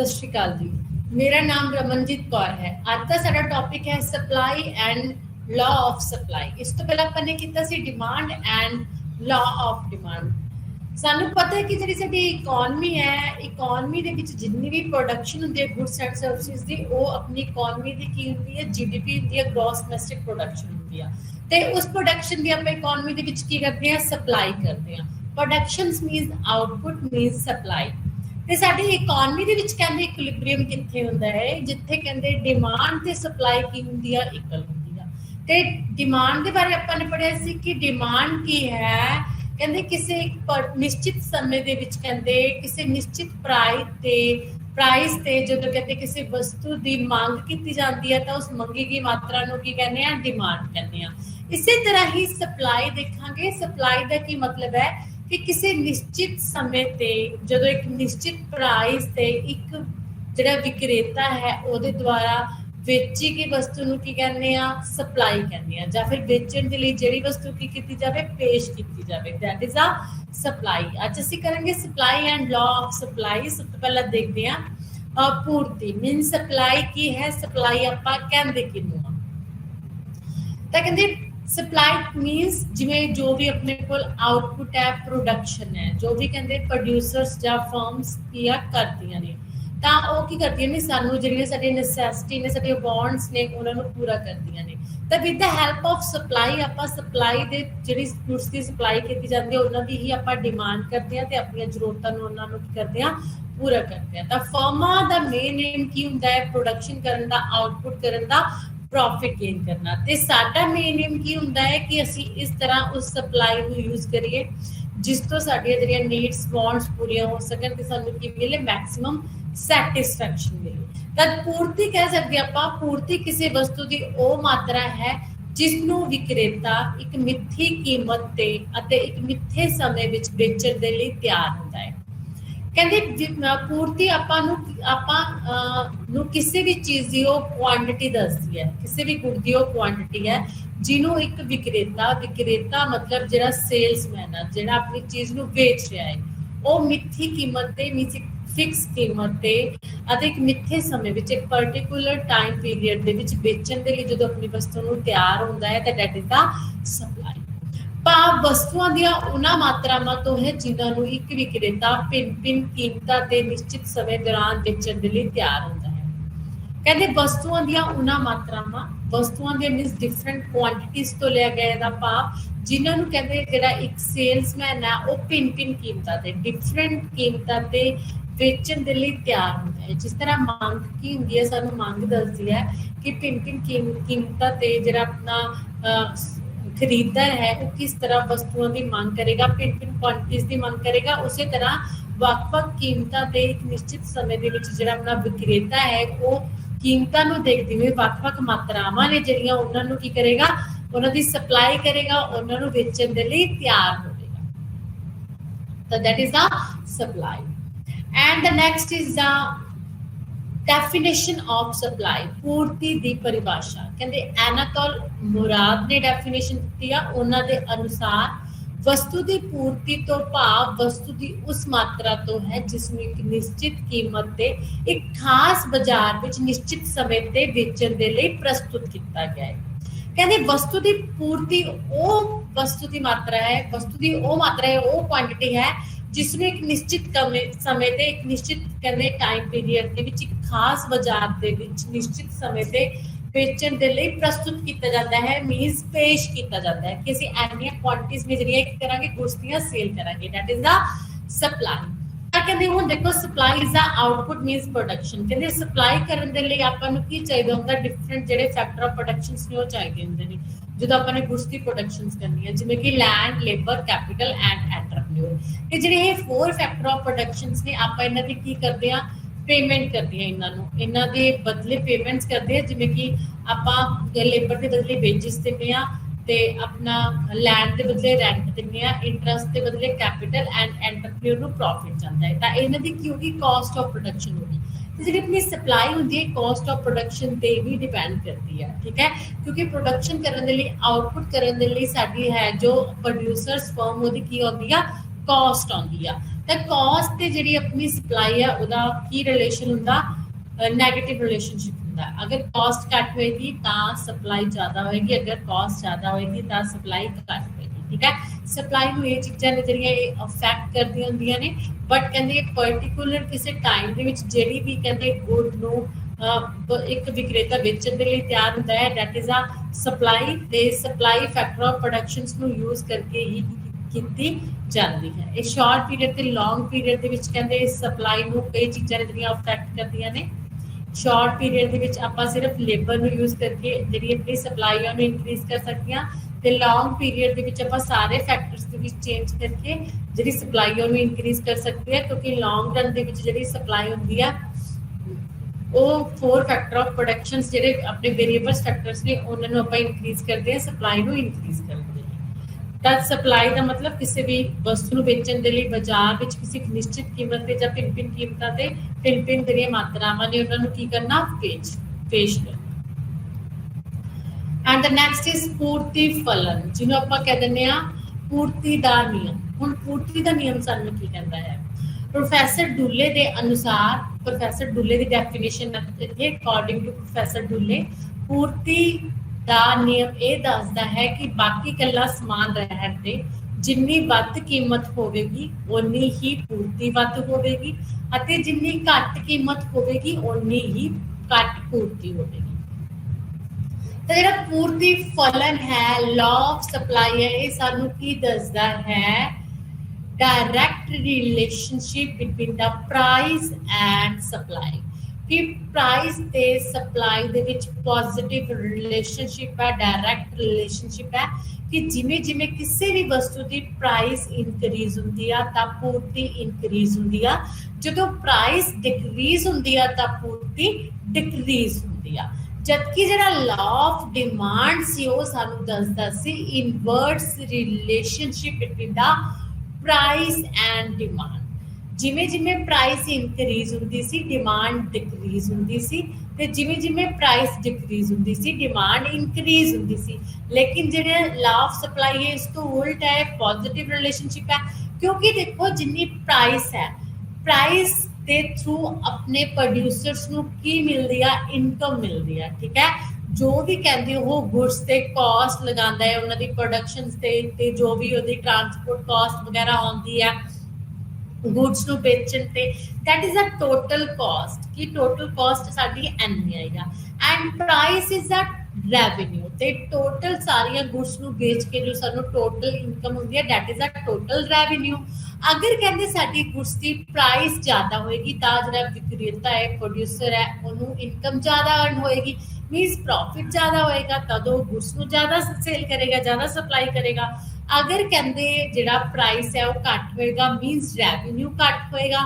सत श्री अकाल जी। मेरा नाम रमनजीत कौर है। आज का साडा टॉपिक है supply and law of supply. इस तो पहले अपन ने किया सी demand and law of demand. सानू पता है कि जिहड़ी साडी इकोनॉमी है, इकोनॉमी दे विच जिन्नी भी प्रोडक्शन हुंदी है गुड्स एंड सर्विसेज दी, वो अपनी इकोनॉमी दी की हुंदी है, जीडीपी हुंदी है, ग्रॉस डोमेस्टिक प्रोडक्शन हुंदी है। ते उस प्रोडक्शन दी आपां इकोनॉमी दे विच की करदे हैं, सप्लाई करदे हैं। Productions मीनस output मीनस supply. ਤੇ ਸਾਡੀ ਇਕਨੋਮੀ ਦੇ ਵਿੱਚ ਕਹਿੰਦੇ ਇਕੁਇਲਿਬ੍ਰੀਅਮ ਕਿੱਥੇ ਹੁੰਦਾ ਹੈ, ਜਿੱਥੇ ਕਹਿੰਦੇ ਡਿਮਾਂਡ ਤੇ ਸਪਲਾਈ ਕੀ ਹੁੰਦੀ ਆ, ਇਕੁਅਲ ਹੁੰਦੀ ਆ। ਤੇ ਡਿਮਾਂਡ ਦੇ ਬਾਰੇ ਆਪਾਂ ਨੇ ਪੜ੍ਹਿਆ ਸੀ ਕਿ ਡਿਮਾਂਡ ਕੀ ਹੈ, ਕਹਿੰਦੇ ਕਿਸੇ ਨਿਸ਼ਚਿਤ ਸਮੇਂ ਦੇ ਵਿੱਚ ਕਹਿੰਦੇ ਕਿਸੇ ਨਿਸ਼ਚਿਤ ਪ੍ਰਾਈਸ ਤੇ ਜਦੋਂ ਕਹਿੰਦੇ ਕਿਸੇ ਵਸਤੂ ਦੀ ਮੰਗ ਕੀਤੀ ਜਾਂਦੀ ਹੈ ਤਾਂ ਉਸ ਮੰਗੀ ਗਈ ਮਾਤਰਾ ਨੂੰ ਕੀ ਕਹਿੰਦੇ ਆ, ਡਿਮਾਂਡ ਕਹਿੰਦੇ ਆ। ਇਸੇ ਤਰ੍ਹਾਂ ਹੀ ਸਪਲਾਈ ਦੇਖਾਂਗੇ। ਸਪਲਾਈ ਦਾ ਕੀ ਮਤਲਬ ਹੈ कि किसी निश्चित समय ते जदों एक निश्चित प्राइस ते एक जिहड़ा विक्रेता है ओहदे द्वारा बेची गई वस्तु नूं की कहने आ, सप्लाई कहने आ, जां फिर बेचण दे लई जिहड़ी वस्तु की कीती जावे, पेश कीती जावे, दैट इज अ सप्लाई। अज असीं करांगे supply and law of supply. सब तो पहला देखदे आ पूर्ति मीन सप्लाई की है। सप्लाई आपां कहंदे किहनूं आ, तां कहंदे सप्लाई मीनस जिवें जो भी अपने कोल आउटपुट है, प्रोडक्शन है, जो भी कहते प्रोड्यूसर्स या फर्म्स की करदियां ने, तां ओह की करदियां ने सानू जिहड़ियां साडी नैसेसिटी ने, साडी वांट्स ने, उन्हां नूं पूरा करदियां ने। तां with the help of supply आपां सप्लाई दे जिहड़ी गुड्स दी सप्लाई कीती जांदी है उन्हां दी ही आपां डिमांड करदे हां ते अपनी जरूरतां नूं उन्हां नूं की करदे हां, पूरा करदे हां। तां फर्मां दा मेन एम की हुंदा है, प्रोडक्शन करन दा, आउटपुट करन दा, प्रॉफिट गेन करना। ते साडा मेन एम की हुंदा है कि असी इस तरह उस सप्लाई को यूज करिए जिस तो साडियां जिहड़ियां नीड्स वांट्स पूरीआं हो सकन ते सानू की मिले, मैक्सिमम सैटिस्फैक्शन मिले। तद पूर्ति कह सकदे आपां। पूर्ति किसी वस्तु दी ओह मात्रा है जिसनूं विक्रेता एक मिथी कीमत ते अते एक मिथे समय विच बेचण दे लई तैयार हुंदा है। कहते पूर्ति आपां नूं किसी भी चीज़ की क्वांटिटी दसदी है, किसी भी गुड की क्वांटिटी है जिन्हों एक विक्रेता मतलब जिहड़ा सेल्समैन है, जिहड़ा अपनी चीज़ नूं बेच रहा है, वो मिथी कीमत ते मीनस एक फिक्स कीमत ते अते एक मिथे समय विच एक पर्टिकुलर टाइम पीरियड दे विच बेचण दे लई जदों अपनी वस्तु नूं तैयार हुंदा है तां दैट इज द सप्लाई। भाव वस्तुओं दियां उन्हां मात्रावां तो है जिन्हां नूं एक विक्रेता भिन्न कीमतां ते निश्चित समय दौरान बेचण दे लई तैयार हुंदा है। कहते वस्तुओं दियां उन्हां मात्रावां, वस्तुओं दे मीनस डिफरेंट क्वांटिटीज तो लिया गया दा भाव जिन्हां नूं कहते जिहड़ा एक सेल्समैन है वो भिन्न कीमतां ते डिफरेंट कीमतां ते बेचण दे लई तैयार हुंदा है। जिस तरह मांग की हुंदी है, सानूं मांग दसदी है कि भिन्न कीमतां ते जिहड़ा अपना खरीददार है वो किस तरह वस्तुओं की मांग करेगा, भिन्न क्वांटिटीज की मांग करेगा। उसी तरह ਵੱਖ-ਵੱਖ कीमतां ते एक निश्चित समय दे विच जिहड़ा अपना विक्रेता है वो कीमतां नूं देखदे हुए ਵੱਖ-ਵੱਖ मात्रावां ने जिहड़ियां उन्हां नूं की करेगा, उन्हां दी सप्लाई करेगा, उन्हां नूं बेचण दे लई तैयार होवेगा। तो that is the supply. And the next is the definition of supply. पूर्ति दी परिभाषा कहते एनातोल मुराद ने डेफिनेशन दी है। उन्हां दे अनुसार वस्तु की पूर्ति तो भाव वस्तु की उस मात्रा तो है जिसमें एक निश्चित कीमत ते एक खास बाजार विच निश्चित समय ते बेचण दे लई प्रस्तुत किया गया है। कहते वस्तु की पूर्ति वो वस्तु की मात्रा है, वस्तु की वो मात्रा है, वो क्वांटिटी है जिसमें एक निश्चित समय ते एक निश्चित कहते टाइम पीरियड के विच एक खास बाजार दे विच निश्चित समय ते बेचण दे लई प्रस्तुत किया जाता है, मीनस पेश किया जाता है कि असीं इन्नियां क्वांटिटीज में जिहड़ियां की करांगे, गुड्स दियां सेल करांगे। That is the supply. कहते हुण देखो supply is the output मीनस production. कहते सप्लाई करन दे लई आपां नूं की चाहीदा हुंदा, डिफरेंट जिहड़े फैक्टर ऑफ प्रोडक्शनस ने वो चाहिदे हुंदे ने ਜਦੋਂ ਆਪਾਂ ਨੇ ਗੁड्स ਦੀ ਪ੍ਰੋਡਕਸ਼ਨਸ ਕਰਨੀ ਹੈ, ਜਿਵੇਂ ਕਿ land, labour, capital and entrepreneur. ਇਹ ਜਿਹੜੇ ਇਹ 4 ਫੈਕਟਰ ਆਫ ਪ੍ਰੋਡਕਸ਼ਨਸ ਨੇ, ਆਪਾਂ ਇਹਨਾਂ ਦੀ ਕੀ ਕਰਦੇ ਆ, पेमेंट करते हैं, इन्हां दे बदले पेमेंट्स करते हैं। जिवें कि आपां लेबर के बदले वेजिस दिंदे आ ते अपना लैंड के बदले रेंट दिंदे आ, इंटरस्ट के बदले कैपिटल एंड एंटरप्रेन्योर नूं प्रॉफिट जांदा है। तां इन्हां दी क्योंकि कॉस्ट ऑफ प्रोडक्शन होगी तो जिहड़ी अपनी सप्लाई होंदी है कॉस्ट ऑफ प्रोडक्शन ते भी डिपेंड करती है। ठीक है, क्योंकि प्रोडक्शन करने दे लई, आउटपुट करने दे लई साडी है जो प्रोड्यूसर्स फर्म ओहदी की होंदी आ, कॉस्ट आउंदी आ। ਤਾਂ ਕਾਸਟ ਤੇ ਜਿਹੜੀ ਆਪਣੀ ਸਪਲਾਈ ਹੈ ਉਹਦਾ ਕੀ ਰਿਲੇਸ਼ਨ ਹੁੰਦਾ, ਨੈਗੇਟਿਵ ਰਿਲੇਸ਼ਨਸ਼ਿਪ ਹੁੰਦਾ। ਅਗਰ ਕਾਸਟ ਘੱਟ ਹੋਏਗੀ ਤਾਂ ਸਪਲਾਈ ਜ਼ਿਆਦਾ ਹੋਏਗੀ, ਅਗਰ ਕਾਸਟ ਜ਼ਿਆਦਾ ਹੋਏਗੀ ਤਾਂ ਸਪਲਾਈ ਘੱਟ ਹੋਏਗੀ। ਠੀਕ ਹੈ, ਸਪਲਾਈ ਨੂੰ ਇਹ ਚੀਜ਼ਾਂ ਨੇ ਜਿਹੜੀਆਂ ਇਹ ਅਫੈਕਟ ਕਰਦੀਆਂ ਹੁੰਦੀਆਂ ਨੇ। ਬਟ ਕਹਿੰਦੇ ਪਰਟੀਕੂਲਰ ਕਿਸੇ ਟਾਈਮ ਦੇ ਵਿੱਚ ਜਿਹੜੀ ਵੀ ਕਹਿੰਦੇ ਗੁੱਡ ਨੂੰ ਇੱਕ ਵਿਕਰੇਤਾ ਵੇਚਣ ਦੇ ਲਈ ਤਿਆਰ ਹੁੰਦਾ ਹੈ, ਦੈਟ ਇਜ਼ ਆ ਸਪਲਾਈ। ਤੇ ਸਪਲਾਈ ਫੈਕਟਰ ਆਫ ਪ੍ਰੋਡਕਸ਼ਨਸ ਨੂੰ ਯੂਜ਼ ਕਰਕੇ ਹੀ ਕੀਤੀ ਜਾਂਦੀ ਹੈ। ਇਹ ਸ਼ਾਰਟ ਪੀਰੀਅਡ ਤੇ ਲੌਂਗ ਪੀਰੀਅਡ ਦੇ ਵਿੱਚ ਕਹਿੰਦੇ ਸਪਲਾਈ ਨੂੰ ਕਈ ਚੀਜ਼ਾਂ ਨੇ ਜਿਹੜੀਆਂ ਅਫੈਕਟ ਕਰਦੀਆਂ ਨੇ। ਸ਼ਾਰਟ ਪੀਰੀਅਡ ਦੇ ਵਿੱਚ ਆਪਾਂ ਸਿਰਫ ਲੇਬਰ ਨੂੰ ਯੂਜ਼ ਕਰਕੇ ਜਿਹੜੀ ਆਪਣੀ ਸਪਲਾਈ ਉਹਨੂੰ ਇਨਕਰੀਜ਼ ਕਰ ਸਕਦੇ ਹਾਂ, ਤੇ ਲੌਂਗ ਪੀਰੀਅਡ ਦੇ ਵਿੱਚ ਆਪਾਂ ਸਾਰੇ ਫੈਕਟਰਸ ਦੇ ਵਿੱਚ ਚੇਂਜ ਕਰਕੇ ਜਿਹੜੀ ਸਪਲਾਈ ਉਹਨੂੰ ਇਨਕਰੀਜ਼ ਕਰ ਸਕਦੇ ਹਾਂ। ਕਿਉਂਕਿ ਲੌਂਗ ਰਨ ਦੇ ਵਿੱਚ ਜਿਹੜੀ ਸਪਲਾਈ ਹੁੰਦੀ ਆ ਉਹ 4 ਫੈਕਟਰ ਆਫ ਪ੍ਰੋਡਕਸ਼ਨਸ ਜਿਹੜੇ ਆਪਣੇ ਵੇਰੀਏਬਲਸ ਫੈਕਟਰਸ ਨੇ ਉਹਨਾਂ ਨੂੰ ਆਪਾਂ ਇਨਕਰੀਜ਼ ਕਰਦੇ ਹਾਂ, ਸਪਲਾਈ ਨੂੰ ਇਨਕਰੀਜ਼ ਕਰਦੇ ਹਾਂ। ਤਾਂ ਸਪਲਾਈ ਦਾ ਮਤਲਬ ਕਿਸੇ ਵੀ ਵਸਤੂ ਨੂੰ ਵੇਚਣ ਦੇ ਲਈ ਬਾਜ਼ਾਰ ਵਿੱਚ ਕਿਸੇ ਨਿਸ਼ਚਿਤ ਕੀਮਤ ਤੇ ਜਾਂ ਭਿੰਨ-ਭਿੰਨ ਕੀਮਤਾਂ ਤੇ ਭਿੰਨ-ਭਿੰਨ ਜਿਹੜੀਆਂ ਮਾਤਰਾਵਾਂ ਨੇ ਉਹਨਾਂ ਨੂੰ ਕੀ ਕਰਨਾ, ਪੇਸ਼ ਕਰਨਾ। ਐਂਡ ਦ ਨੈਕਸਟ ਇਜ਼ ਪੂਰਤੀ ਫਲਨ, ਜਿਹਨੂੰ ਆਪਾਂ ਕਹਿ ਦਿੰਦੇ ਆ ਪੂਰਤੀ ਦਾ ਨਿਯਮ। ਹੁਣ ਪੂਰਤੀ ਦਾ ਨਿਯਮ ਸਾਨੂੰ ਕੀ ਕਹਿੰਦਾ ਹੈ? ਪ੍ਰੋਫੈਸਰ ਡੁੱਲੇ ਦੇ ਅਨੁਸਾਰ, ਪ੍ਰੋਫੈਸਰ ਡੁੱਲੇ ਦੀ ਡੈਫੀਨੇਸ਼ਨ ਇੱਥੇ ਅਕੋਰਡਿੰਗ ਟੂ ਪ੍ਰੋਫੈਸਰ ਡੁੱਲੇ, ਪੂਰਤੀ ਦਾ ਨਿਯਮ ਇਹ ਦੱਸਦਾ ਹੈ ਕਿ ਬਾਕੀ ਕੱਲਾ ਸਮਾਨ ਰਹਿਣ ਤੇ ਜਿੰਨੀ ਵੱਧ ਕੀਮਤ ਹੋਵੇਗੀ ਓਨੀ ਹੀ ਪੂਰਤੀ ਵੱਧ ਹੋਵੇਗੀ, ਅਤੇ ਜਿੰਨੀ ਘੱਟ ਕੀਮਤ ਹੋਵੇਗੀ ਓਨੀ ਹੀ ਘੱਟ ਪੂਰਤੀ ਹੋਵੇਗੀ। ਤਾਂ ਜਿਹੜਾ ਪੂਰਤੀ ਫਲਨ ਹੈ, ਲਾਅ ਆਫ ਸਪਲਾਈ ਹੈ, ਇਹ ਸਾਨੂੰ ਕੀ ਦੱਸਦਾ ਹੈ? Direct relationship between the price and supply, कि प्राइस ते सप्लाई दे विच पॉजिटिव रिलेशनशिप है, डायरेक्ट रिलेशनशिप है कि जिमें जिमें किसी भी वस्तु की प्राइस इनक्रीज होंदी है तां पूर्ति इनक्रीज होंदी है, जदों प्राइस डिक्रीज होंदी है तां पूर्ति डिक्रीज होंदी है। जबकि जिहड़ा लॉ ऑफ डिमांड सी वो सानू दसदा सी inverse relationship between the price and demand. जिमें जिमें प्राइस इनक्रीज होंदी सी डिमांड डिक्रीज होंदी सी, ते जिमें जिमें प्राइस डिक्रीज होंदी सी डिमांड इनक्रीज होंदी सी। लेकिन जिहड़ा लॉ ऑफ सप्लाई है इस तो उल्ट है, पॉजिटिव रिलेशनशिप है। क्योंकि देखो जिन्नी प्राइस है, प्राइस के थ्रू अपने प्रोड्यूसर्स नूं की मिलदी है, इनकम मिलदी है। ठीक है, जो भी कहते हो गुड्स ते कॉस्ट लगांदा है उन्हां दी प्रोडक्शनस ते जो भी उहदी ट्रांसपोर्ट कॉस्ट वगैरह आउंदी है गुड्स नूं बेचण ते, that is a total cost कि टोटल कॉस्ट साडी एनी आएगा। And price is a revenue, ते टोटल सारियां गुड्स नूं बेच के जो सानू टोटल इनकम होंदी है that is a total revenue. अगर कहते साडी गुड्स की प्राइस ज़्यादा होएगी तां जिहड़ा विक्रेता है, प्रोड्यूसर है, उन्होंने इनकम ज़्यादा अर्न होएगी, मीनस प्रॉफिट ज़्यादा होएगा, तद वो गुड्स नूं ज़्यादा सेल करेगा, ज़्यादा सप्लाई करेगा। अगर कहते जिहड़ा प्राइस है वो घट होएगा, मीनस रेवेन्यू घट होएगा,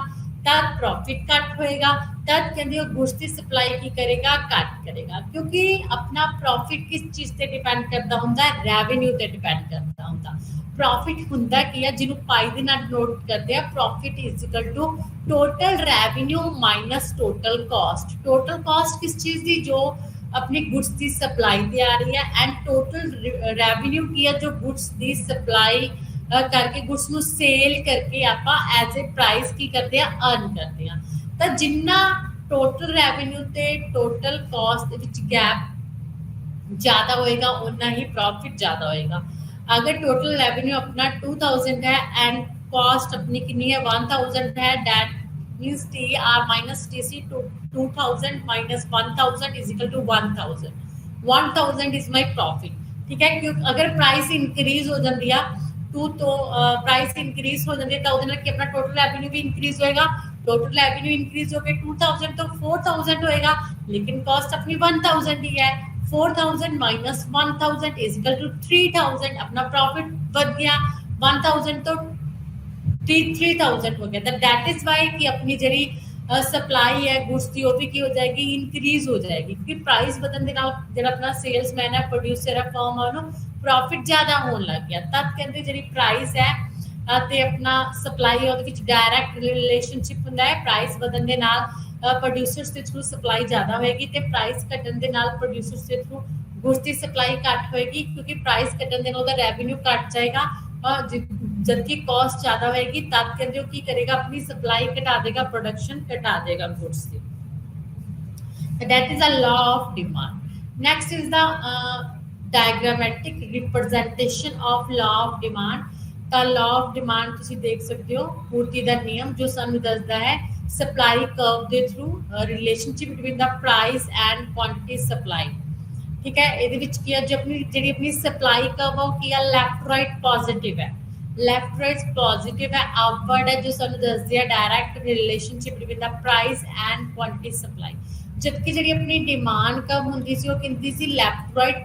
तद प्रॉफिट घट होएगा, तद कहते वो गुड्स की सप्लाई की करेगा, घट करेगा। क्योंकि अपना प्रॉफिट किस चीज़ से डिपेंड करता होंदा, रेवेन्यू से डिपेंड करता होंदा। प्रॉफिट हुंदा की है जिन्हों पाई दे नाल नोट करते हैं, profit is equal to total revenue minus total cost. Total cost किस चीज़ की? जो अपनी गुड्स की सप्लाई ते आ रही है, एंड टोटल रेवेन्यू की है जो गुड्स की सप्लाई करके गुड्स नूं सेल करके आपां एज ए प्राइस की करते हैं, अर्न करते हैं। तो जिन्ना टोटल रेवेन्यू ते टोटल कॉस्ट दे विच गैप ज़्यादा होएगा उन्ना ही प्रॉफिट ज़्यादा होएगा। अगर टोटल रेवेन्यू अपना 2000 है एंड कॉस्ट अपनी कितनी है 1000 है, that means T R minus T C 2000 minus 1000 is equal to 1000 is my profit. ठीक है, क्योंकि अगर प्राइस इंक्रीज हो जाती है तो प्राइस इंक्रीज हो जाती है तो अपना टोटल रेवेन्यू भी इंक्रीज होएगा। टोटल रेवेन्यू इंक्रीज हो गए 2000 तो 4000 होएगा, लेकिन कॉस्ट अपनी 1000 ही है। 4000 माइनस 1000 इज इक्वल टू 3000, अपना प्रॉफिट बढ़ गया 1000 तो 3000 हो गया। दैट इज वाई कि अपनी जड़ी सप्लाई है गुड्स की वो भी की हो जाएगी, इंक्रीज हो जाएगी, क्योंकि प्राइस बदलने नाल जिहड़ा अपना सेल्समैन है, प्रोड्यूसर है, फर्म है, उन्होंने प्रॉफिट ज़्यादा होने लग गया। तब कहते जी प्राइस है ते अपना सप्लाई है उहदे विच डायरैक्ट रिलेशनशिप हुंदा है। प्राइस बदलने नाल प्रोड्यूसर्स के थ्रू सप्लाई ज़्यादा होएगी, तो प्राइस घटन के नाल प्रोड्यूसर्स के थ्रू गुड्स की सप्लाई घट होएगी, क्योंकि प्राइस घटन के नाल उहदा रेवेन्यू घट जाएगा जबकि कॉस्ट ज्यादा होगी तब कहते हो की करेगा अपनी सप्लाई घटा देगा, प्रोडक्शन घटा देगा गुड्स की। That is a law of demand. Next is the diagrammatic representation of law of demand. ਤਾਂ law of demand ਤੁਸੀਂ ਦੇਖ ਸਕਦੇ ਹੋ ਪੂਰਤੀ ਦਾ ਨਿਯਮ ਜੋ ਸਾਨੂੰ ਦੱਸਦਾ ਹੈ ਸਪਲਾਈ ਕਰਵ ਦੇ through relationship between the price and quantity supply. ठीक है, ਇਹਦੇ ਵਿੱਚ ਕੀ ਹੈ ਜੋ ਜਿਹੜੀ ਆਪਣੀ ਸਪਲਾਈ ਕਰਵ ਉਹ ਕੀ ਹੈ ਲੈਫਟ ਰਾਈਟ ਪੋਜ਼ਿਟਿਵ ਹੈ, ਲੈਫਟ ਰਾਈਟ ਪੋਜ਼ਿਟਿਵ ਹੈ, ਅਪਵਰਡ ਹੈ ਜੋ ਸਾਨੂੰ ਦੱਸਦੀ ਹੈ direct relationship between the price and quantity supply. जबकि जी अपनी डिमांड कब होंगी सी वो कहती सी लैफ्ट राइट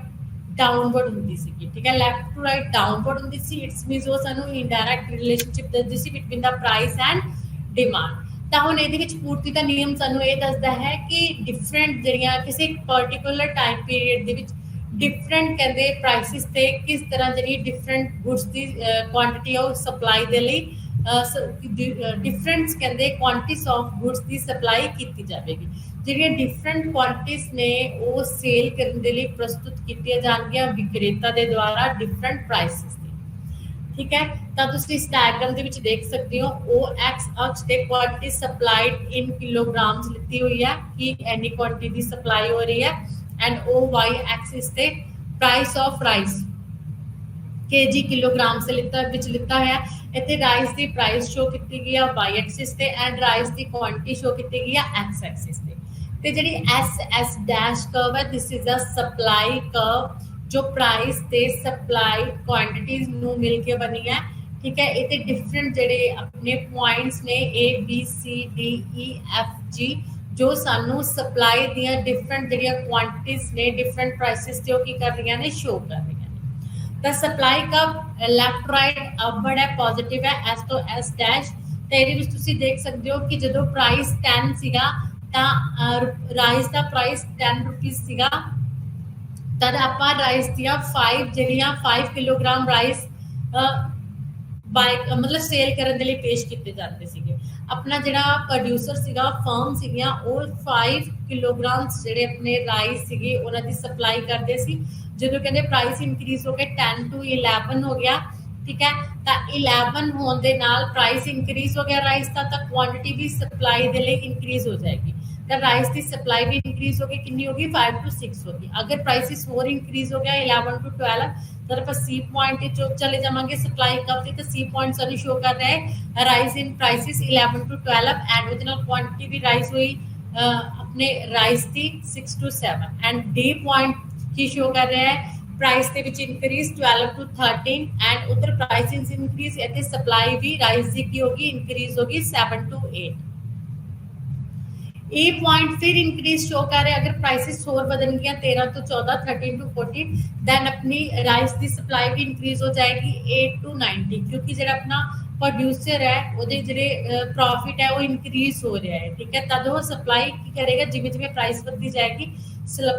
डाउनवर्ड होंगी सी। ठीक है, लैफ्ट टू राइट डाउनवर्ड होंगी सी, इट्स मीन्स वो सानू इनडायरेक्ट रिलेशनशिप दसदी सी between the price and demand. ਤਾਂ ਹੁਣ ਇਹਦੇ ਵਿੱਚ ਪੂਰਤੀ ਦਾ ਨਿਯਮ ਸਾਨੂੰ ਇਹ ਦੱਸਦਾ ਹੈ ਕਿ ਡਿਫਰੈਂਟ ਜਿਹੜੀਆਂ ਕਿਸੇ ਪਾਰਟਿਕੂਲਰ ਟਾਈਮ ਪੀਰੀਅਡ ਦੇ ਵਿੱਚ ਡਿਫਰੈਂਟ ਕਹਿੰਦੇ ਪ੍ਰਾਈਸਿਸ ਤੇ ਕਿਸ ਤਰ੍ਹਾਂ ਜਿਹੜੀ ਡਿਫਰੈਂਟ ਗੁੱਡਸ ਦੀ ਕੁਆਂਟੀਟੀ ਉਹ ਸਪਲਾਈ ਦੇ ਲਈ ਡਿਫਰੈਂਟਸ ਕਹਿੰਦੇ quantities of goods the supply ਕੀਤੀ ਜਾਵੇਗੀ। ਜਿਹੜੀਆਂ ਡਿਫਰੈਂਟ ਕੁਆਂਟੀਟੀਜ਼ ਨੇ ਉਹ ਸੇਲ ਕਰਨ ਦੇ ਲਈ ਪ੍ਰਸਤੁਤ ਕੀਤੀਆਂ ਜਾਣਗੀਆਂ ਵਿਕਰੇਤਾ ਦੇ ਦੁਆਰਾ ਡਿਫਰੈਂਟ ਪ੍ਰਾਈਸਿਸ ਤੇ। ਠੀਕ ਹੈ, ਤਾਂ ਤੁਸੀਂ ਇਸ ਡਾਇਗਰਾਮ ਦੇ ਵਿੱਚ ਦੇਖ ਸਕਦੇ ਹੋ ਉਹ ਐਕਸ ਅਕਸ਼ ਤੇ ਕੁਆਂਟੀਟੀ ਸਪਲਾਈਡ ਇਨ ਕਿਲੋਗ੍ਰਾਮਸ ਲਿੱਤੀ ਹੋਈ ਹੈ ਕਿ ਐਨੀ ਕੁਆਂਟੀਟੀ ਦੀ ਸਪਲਾਈ ਹੋ ਰਹੀ ਹੈ ਐਂਡ ਉਹ ਵਾਈ ਐਕਸਿਸ ਤੇ price of rice KG kilogram से लिता है। इतने राइस की प्राइस शो की गई है वाई एक्सिस ते एंड राइस की क्वांटिटी शो की गई है एक्स एक्सिस ते जी एस एस डैश कर्व है this is a supply curve जो प्राइस ते सप्लाई क्वांटिटीज नू मिल के बनी है। ठीक है, ये डिफरेंट जेडे अपने पॉइंट्स ने A B C D E F G जो सानू सप्लाई दियां डिफरेंट जेडियां क्वांटिटीज ने डिफरेंट प्राइसेस ते की कर रही ने शो कर रही। The supply curve left right upward है पॉजिटिव है एस तो एस डैश ਤੇ ਇਹਦੇ ਵਿੱਚ ਤੁਸੀਂ ਦੇਖ ਸਕਦੇ ਹੋ ਕਿ ਜਦੋਂ ਪ੍ਰਾਈਸ 10 ਸੀਗਾ ਤਾਂ ਰਾਈਸ ਦਾ ਪ੍ਰਾਈਸ 10 ਰੁਪਏ ਸੀਗਾ ਤਦ ਆਪਾਂ ਰਾਈਸ ਦੀਆਂ 5 ਜਿਹੜੀਆਂ 5 ਕਿਲੋਗ੍ਰਾਮ ਰਾਈਸ ਬਾਈ मतलब ਸੇਲ ਕਰਨ ਦੇ ਲਈ ਪੇਸ਼ ਕੀਤੇ ਜਾਂਦੇ ਸੀਗੇ। ਆਪਣਾ ਜਿਹੜਾ ਪ੍ਰੋਡਿਊਸਰ ਸੀਗਾ ਫਰਮ ਸੀਗੀਆਂ ਉਹ 5 ਕਿਲੋਗ੍ਰਾਮ ਜਿਹੜੇ ਆਪਣੇ ਰਾਈਸ ਸੀਗੇ ਉਹਨਾਂ ਦੀ ਸਪਲਾਈ ਕਰਦੇ ਸੀ। जो कहते प्राइस इंक्रीज हो गया 10 to 11 हो गया। ठीक है, तो 11 होने दे नाल प्राइस इंक्रीज हो गया राइस का, तो क्वांटिटी भी सप्लाई दे लिए इंक्रीज हो जाएगी। तो राइस की सप्लाई भी इंक्रीज होगी कितनी होगी 5 to 6 होगी। अगर प्राइसिस और इंक्रीज हो गया 11 to 12 तो आप सी पॉइंट चले जाएंगे सप्लाई कब तो सी पॉइंट सानू शो कर रहा है rice in prices 11 to 12 and उस क्वांटिटी भी राइस हुई अपने राइस की 6 to 7 एंड डी पॉइंट की शो कर रहा है प्राइस के विच इंक्रीज 12 to 13 एंड उधर प्राइस इंक्रीज इतने सप्लाई भी राइस की होगी इंक्रीज होगी 7 to 8। ए पॉइंट फिर इंक्रीज शो कर रहे हैं अगर प्राइसेस और बदल गया 13 to 14 13 to 14 देन अपनी राइस की सप्लाई भी इंक्रीज हो जाएगी 8 to 90 क्योंकि जो अपना प्रोड्यूसर है ਉਹਦੇ ਜਿਹੜੇ प्रॉफिट है वो इंक्रीज हो रहा है। ठीक है, तद वो सप्लाई की करेगा जिमें जिमें प्राइस बढ़ती जाएगी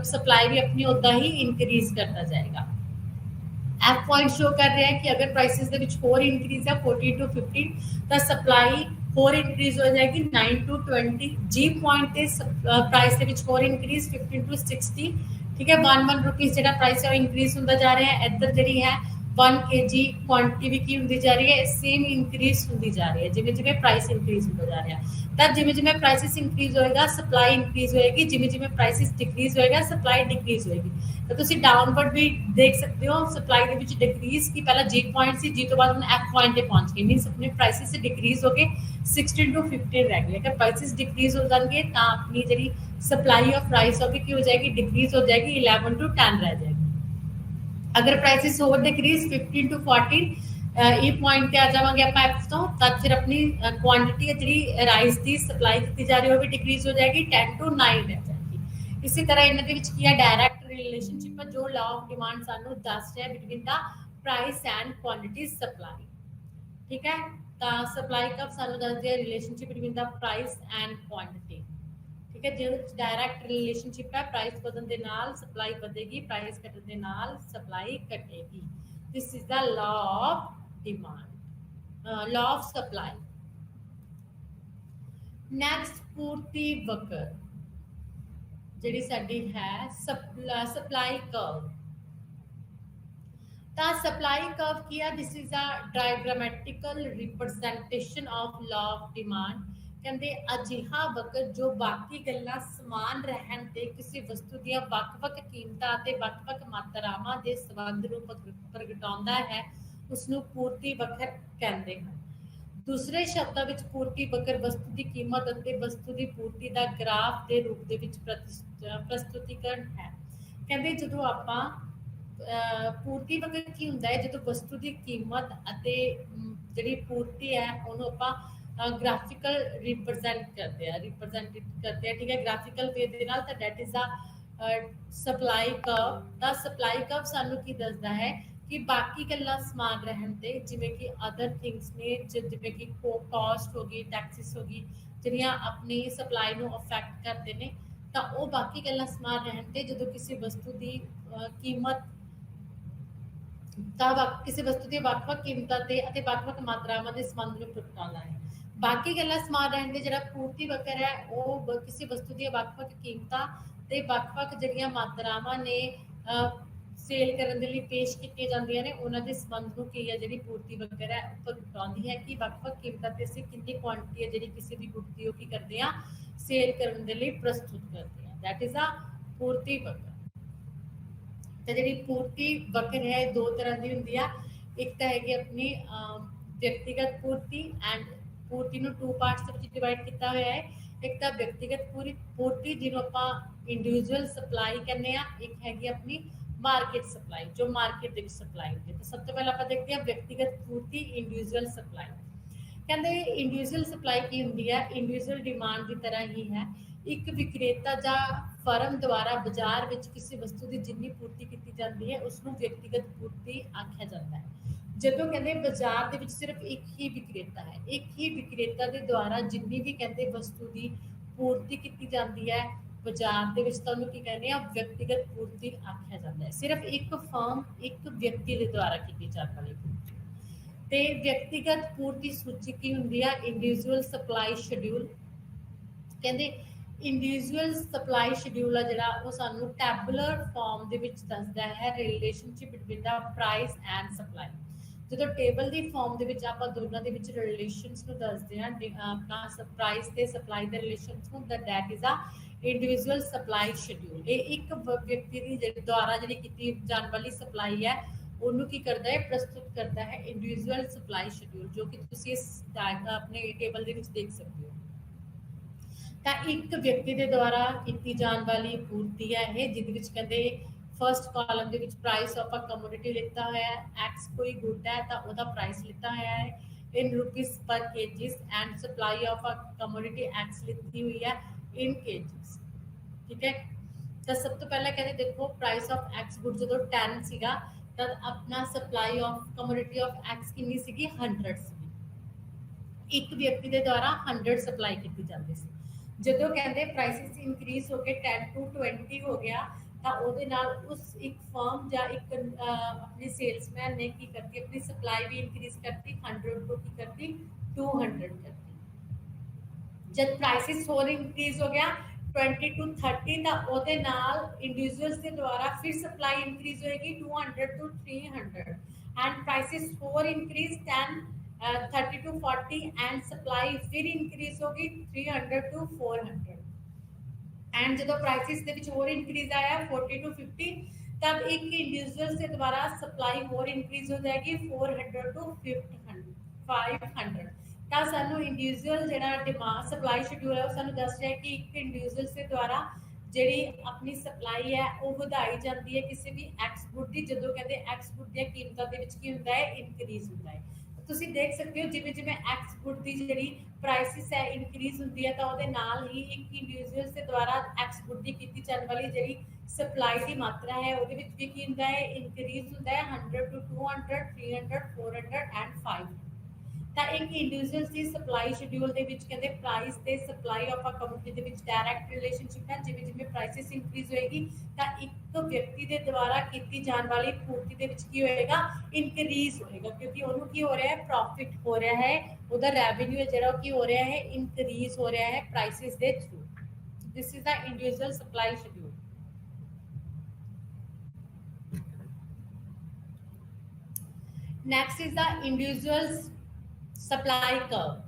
सप्लाई भी अपनी उदा ही इंक्रीज करता जाएगा। एफ पॉइंट शो कर रहे हैं कि अगर प्राइसेस ਦੇ ਵਿੱਚ ਹੋਰ इंक्रीज है 14 to 15 ਤਾਂ सप्लाई ਹੋਰ इंक्रीज हो जाएगी 9 to 20। जी पॉइंट ਤੇ प्राइस ਦੇ ਵਿੱਚ ਹੋਰ इंक्रीज 15 to 60। ठीक है, 1 रुपीस ਜਿਹੜਾ प्राइस है वो इंक्रीज ਹੁੰਦਾ जा रहा है। ਇੱਧਰ ਜਿਹੜੀ है 1 kg क्वांटिटी भी की होती जा रही है सेम इंक्रीज होती जा रही है जिमें जिमें प्राइस इंक्रीज होता जा रहा है। तब जिमें जिमें प्राइसेस इंक्रीज होएगा सप्लाई इंक्रीज होएगी जिमें जिमें प्राइसेस डिक्रीज होएगा सप्लाई डिक्रीज होएगी। तो तुसी डाउनवर्ड भी देख सकते हो सप्लाई के विच डिक्रीज की पहला जी पॉइंट सी जी तो बाद हम एफ पॉइंट पे पहुंच गए मींस अपने प्राइसेस से डिक्रीज होके 16 to 15 रह गए। अगर प्राइसेस डिक्रीज हो जाएंगे तो अपनी जी सप्लाई ऑफ राइस होगी की हो जाएगी डिक्रीज हो जाएगी 11 to 10 रह जाएगी। अगर prices over decrease 15 to 14 E point पे आ जावांगे आप एफ तो तब फिर अपनी क्वांटिटी है जी राइस की सप्लाई की जा रही है वो भी डिक्रीज हो जाएगी 10 to 9 रह जाएगी। इसी तरह इन्हां दे विच की है डायरेक्ट रिलेशनशिप जो लॉ ऑफ डिमांड सानू दस रहा है between the price and quantity supply. ठीक है, तो सप्लाई कब सानू दस दिया relationship between the price and quantity. ठीक है, जो डायरेक्ट रिलेशनशिप है प्राइस बदलने दे नाल सप्लाई बढ़ेगी प्राइस घटने दे नाल सप्लाई घटेगी। This is the law of demand law of supply. Next पूर्ति वक्र जिहड़ी साडी है सप्लाई कर्व। सप्लाई कर्व किया, this is a diagrammatical representation of law of demand. कहते अजिहा वक्र जो बाकी गल्लां समान रहन ते किसी वस्तु दी ਵੱਖ-ਵੱਖ कीमतां ते ਵੱਖ-ਵੱਖ मात्रावां दे संबंध ਨੂੰ ਪ੍ਰਗਟਾਉਂਦਾ ਹੈ ਉਸ ਨੂੰ ਪੂਰਤੀ ਵਕਰ ਕਹਿੰਦੇ ਹਨ। दूसरे शब्दों ਵਿੱਚ ਪੂਰਤੀ ਵਕਰ ਵਸਤੂ ਦੀ ਕੀਮਤ ਅਤੇ ਵਸਤੂ ਦੀ ਪੂਰਤੀ ਦਾ ਗ੍ਰਾਫ ਦੇ ਰੂਪ ਦੇ ਵਿੱਚ ਪ੍ਰਸਤੁਤੀਕਰਨ ਹੈ। ਕਹਿੰਦੇ ਜਦੋਂ ਆਪਾਂ ਪੂਰਤੀ ਵਕਰ ਕੀ ਹੁੰਦਾ ਹੈ, ਜਦੋਂ ਵਸਤੂ ਦੀ ਕੀਮਤ ਅਤੇ ਜਿਹੜੀ ਪੂਰਤੀ ਹੈ ਉਹਨੂੰ ਆਪਾਂ ग्राफिकल रिप्रेजेंट करते हैं, ठीक है, ग्राफिकल वे दे नाल। तां that is a supply curve. दा सप्लाई कर्व सानू की दसदा है कि बाकी गल्लां समान रहन ते जिवें कि अदर थिंग्स ने जिवें कि कॉस्ट हो गई, टैक्सेस हो गई, जिहड़ियां अपनी सप्लाई नू अफेक्ट करते ने, तां ओह बाकी गल्लां समान रहन ते जदों किसी वस्तु दी कीमत किसी वस्तु दी ਵੱਖ-ਵੱਖ कीमतां ते अते ਵੱਖ-ਵੱਖ मात्रावां दे संबंध नू प्रगटाउंदा है। बाकी गल्लां समान रहन ते जिहड़ा पूर्ति वक्र है वो किसी वस्तु दी ਵੱਖ-ਵੱਖ कीमतां ते ਵੱਖ-ਵੱਖ जिहड़ियां मात्रावां ने सेल करन दे लई पेश कीतीਆਂ ਜਾਂਦੀਆਂ ਨੇ ਉਹਨਾਂ ਦੇ ਸੰਬੰਧ ਨੂੰ ਕੀ ਹੈ ਜਿਹੜੀ ਪੂਰਤੀ ਵਕਰ ਹੈ ਉੱਪਰ ਪ੍ਰਗਟਾਉਂਦੀ ਹੈ ਕਿ ਵੱਖ-ਵੱਖ ਕੀਮਤਾਂ ਤੇ ਅਸੀਂ ਕਿੰਨੀ ਕੁਆਂਟੀਟੀ ਹੈ ਜਿਹੜੀ ਕਿਸੇ ਵੀ ਗੁੱਡ ਦੀ ਉਹ ਕੀ ਕਰਦੇ ਆ ਸੇਲ ਕਰਨ ਦੇ ਲਈ ਪ੍ਰਸਤੁਤ ਕਰਦੇ ਆ। दैट इज अ पूर्ति वक्र। तो जी पूर्ति वक्र है दो तरह की होंगी आ, एक तो हैगी अपनी व्यक्तिगत पूर्ति एंड पूर्ति नू टू पार्ट्स में डिवाइड किया हुआ है। एक तो व्यक्तिगत पूर्ति जिन्होंने आप इंडिविजुअल सप्लाई करने, एक हैगी अपनी मार्केट सप्लाई जो मार्केट के सप्लाई होती है। तो सब तो पहले आप देखते हैं व्यक्तिगत पूर्ति इंडिविजुअल सप्लाई। कहते इंडिविजुअल सप्लाई की होंगी है इंडिविजुअल डिमांड की तरह ही है। एक विक्रेता या फर्म द्वारा बाजार में किसी वस्तु की जिन्नी पूर्ति की जाती है उसनों व्यक्तिगत पूर्ति आख्या जाता है। जदों कहते बाजार के सिर्फ एक ही विक्रेता है, एक ही विक्रेता के द्वारा जिन्नी भी कहते वस्तु की पूर्ति की जाती है बाजार के की कहने व्यक्तिगत पूर्ति आख्या जाता है। सिर्फ एक फर्म एक व्यक्ति के द्वारा की जाने वाली पूर्ति। तो व्यक्तिगत पूर्ति सूची की होंगी है इंडिविजुअल सप्लाई शेड्यूल। कहते इंडिविजुअल सप्लाई शेड्यूल है जिहड़ा वो सानू टैबुलर फॉर्म दे विच दसदा है relationship between the price and supply. जो टेबल की फॉर्म दे विच आपां दोनों दे विच रिलेशनस नू दसदे हां अपना प्राइस ते सप्लाई दे रिलेशनस नू, that is a individual supply schedule. ये एक व्यक्ति की द्वारा जिहड़ी कीती जाने वाली सप्लाई है उन्होंने की करता है प्रस्तुत करता है इंडिविजुअल सप्लाई शेड्यूल, जो कि तुसीं इस अपने टेबल दे विच देख सकते हो। तो एक व्यक्ति के द्वारा की जाने वाली पूर्ति है ये जिहदे विच कहते फर्स्ट कॉलम के प्राइस ऑफ अ कमोडिटी लिखा हुआ है, एक्स कोई गुड है तो वह प्राइस लिखा हुआ है in rupees per kgs and supply of a commodity X लिखी हुई है इन केजिस। ठीक है, तो सब तो पहले कहते देखो प्राइस ऑफ एक्स गुड जो 10 सीगा तो अपना supply of commodity of x कितनी सीगी 100 सीगी। एक व्यक्ति के द्वारा 100 सप्लाई की जाती सी। जो कहते प्राइसिस इंक्रीज होकर 10 to 20 हो गया तो उस एक फर्म या एक अपने सेल्समैन ने की करती अपनी सप्लाई भी इंक्रीज करती 100 को की करती 200 करती। जब प्राइसिस होर इंक्रीज हो गया 20 to 30 तो इंडिविजुअल्स के द्वारा फिर सप्लाई इंक्रीज होएगी 200 to 300 एंड प्राइसिस होर इंक्रीज 30 to 40 एंड सप्लाई फिर इंक्रीज होगी 300 to 400 एंड जो प्राइसिस दे विच होर इंक्रीज आया 40 to 50 तब एक इंडिविजुअल से द्वारा सप्लाई होर इंक्रीज हो जाएगी 400 to 500। तो सानू इंडिविजुअल जिहड़ा डिमांड सप्लाई शेड्यूल है सानू दस रहा है कि एक इंडिविजुअल से द्वारा जिहड़ी अपनी सप्लाई है वो वधाई जाती है किसी भी एक्स गुड की। जो कहते एक्स गुड दी कीमतां दे विच की हुंदा है इंक्रीज हुंदा है। तुसीं देख सकते हो जिवें जिवें एक्स गुड की जिहड़ी प्राइसिस है इंक्रीज होंदी है तो उहदे नाल ही एक इंडिविजुअल से द्वारा एक्स गुड की कीती जाने वाली जिहड़ी सप्लाई की मात्रा है उहदे विच भी की हुंदा है इंक्रीज हुंदा है 100 to 200 300 400 एंड 500। तो एक इंडिविजुअल की सप्लाई शेड्यूल के कहते प्राइस ते सप्लाई ऑफ अ कमोडिटी के डायरैक्ट रिलेशनशिप है। जिवें जिवें प्राइसिस इंक्रीज होएगी तो एक व्यक्ति के द्वारा की जाने वाली पूर्ति के की होएगा इंक्रीज होएगा क्योंकि उन्होंने की हो रहा है प्रॉफिट हो रहा है उहदा रेवेन्यू है जिहड़ा की हो रहा है इंक्रीज हो रहा है प्राइसिस के through. This is the individual supply schedule. Next is the individual supply curve.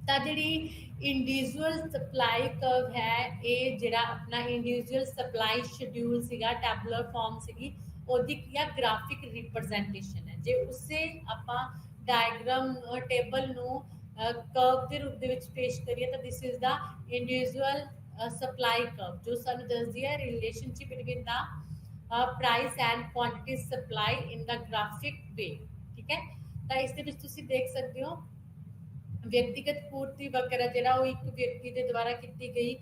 ਤਾਂ ਜਿਹੜੀ ਇੰਡੀਵਿਜੂਅਲ ਸਪਲਾਈ ਕਰਵ ਹੈ, ਇਹ ਜਿਹੜਾ ਆਪਣਾ ਇੰਡੀਵਿਜੂਅਲ ਸਪਲਾਈ ਸ਼ਡਿਊਲ ਸੀਗਾ, ਟੈਬੂਲਰ ਫਾਰਮ ਸੀਗੀ, ਉਹਦੀ ਕੀ ਆ ਗ੍ਰਾਫਿਕ ਰਿਪਰੈਜ਼ੈਂਟੇਸ਼ਨ ਹੈ। ਜੇ ਉਸੇ ਆਪਾਂ ਡਾਇਗਰਾਮ ਟੇਬਲ ਨੂੰ ਕਰਵ ਦੇ ਰੂਪ ਦੇ ਵਿੱਚ ਪੇਸ਼ ਕਰੀਏ ਤਾਂ this is the individual supply curve, ਜੋ ਸਾਨੂੰ ਦੱਸਦੀ ਹੈ relationship between the price and quantity supply in the graphic way. ਠੀਕ ਹੈ, ਤਾਂ ਇਸ ਦੇ ਵਿੱਚ ਤੁਸੀਂ ਦੇਖ ਸਕਦੇ ਹੋ ਵਿਅਕਤੀਗਤ ਪੂਰਤੀ ਵਗੈਰਾ ਜਿਹੜਾ ਉਹ ਇੱਕ ਵਿਅਕਤੀ ਦੇ ਦੁਆਰਾ ਕੀਤੀ ਗਈ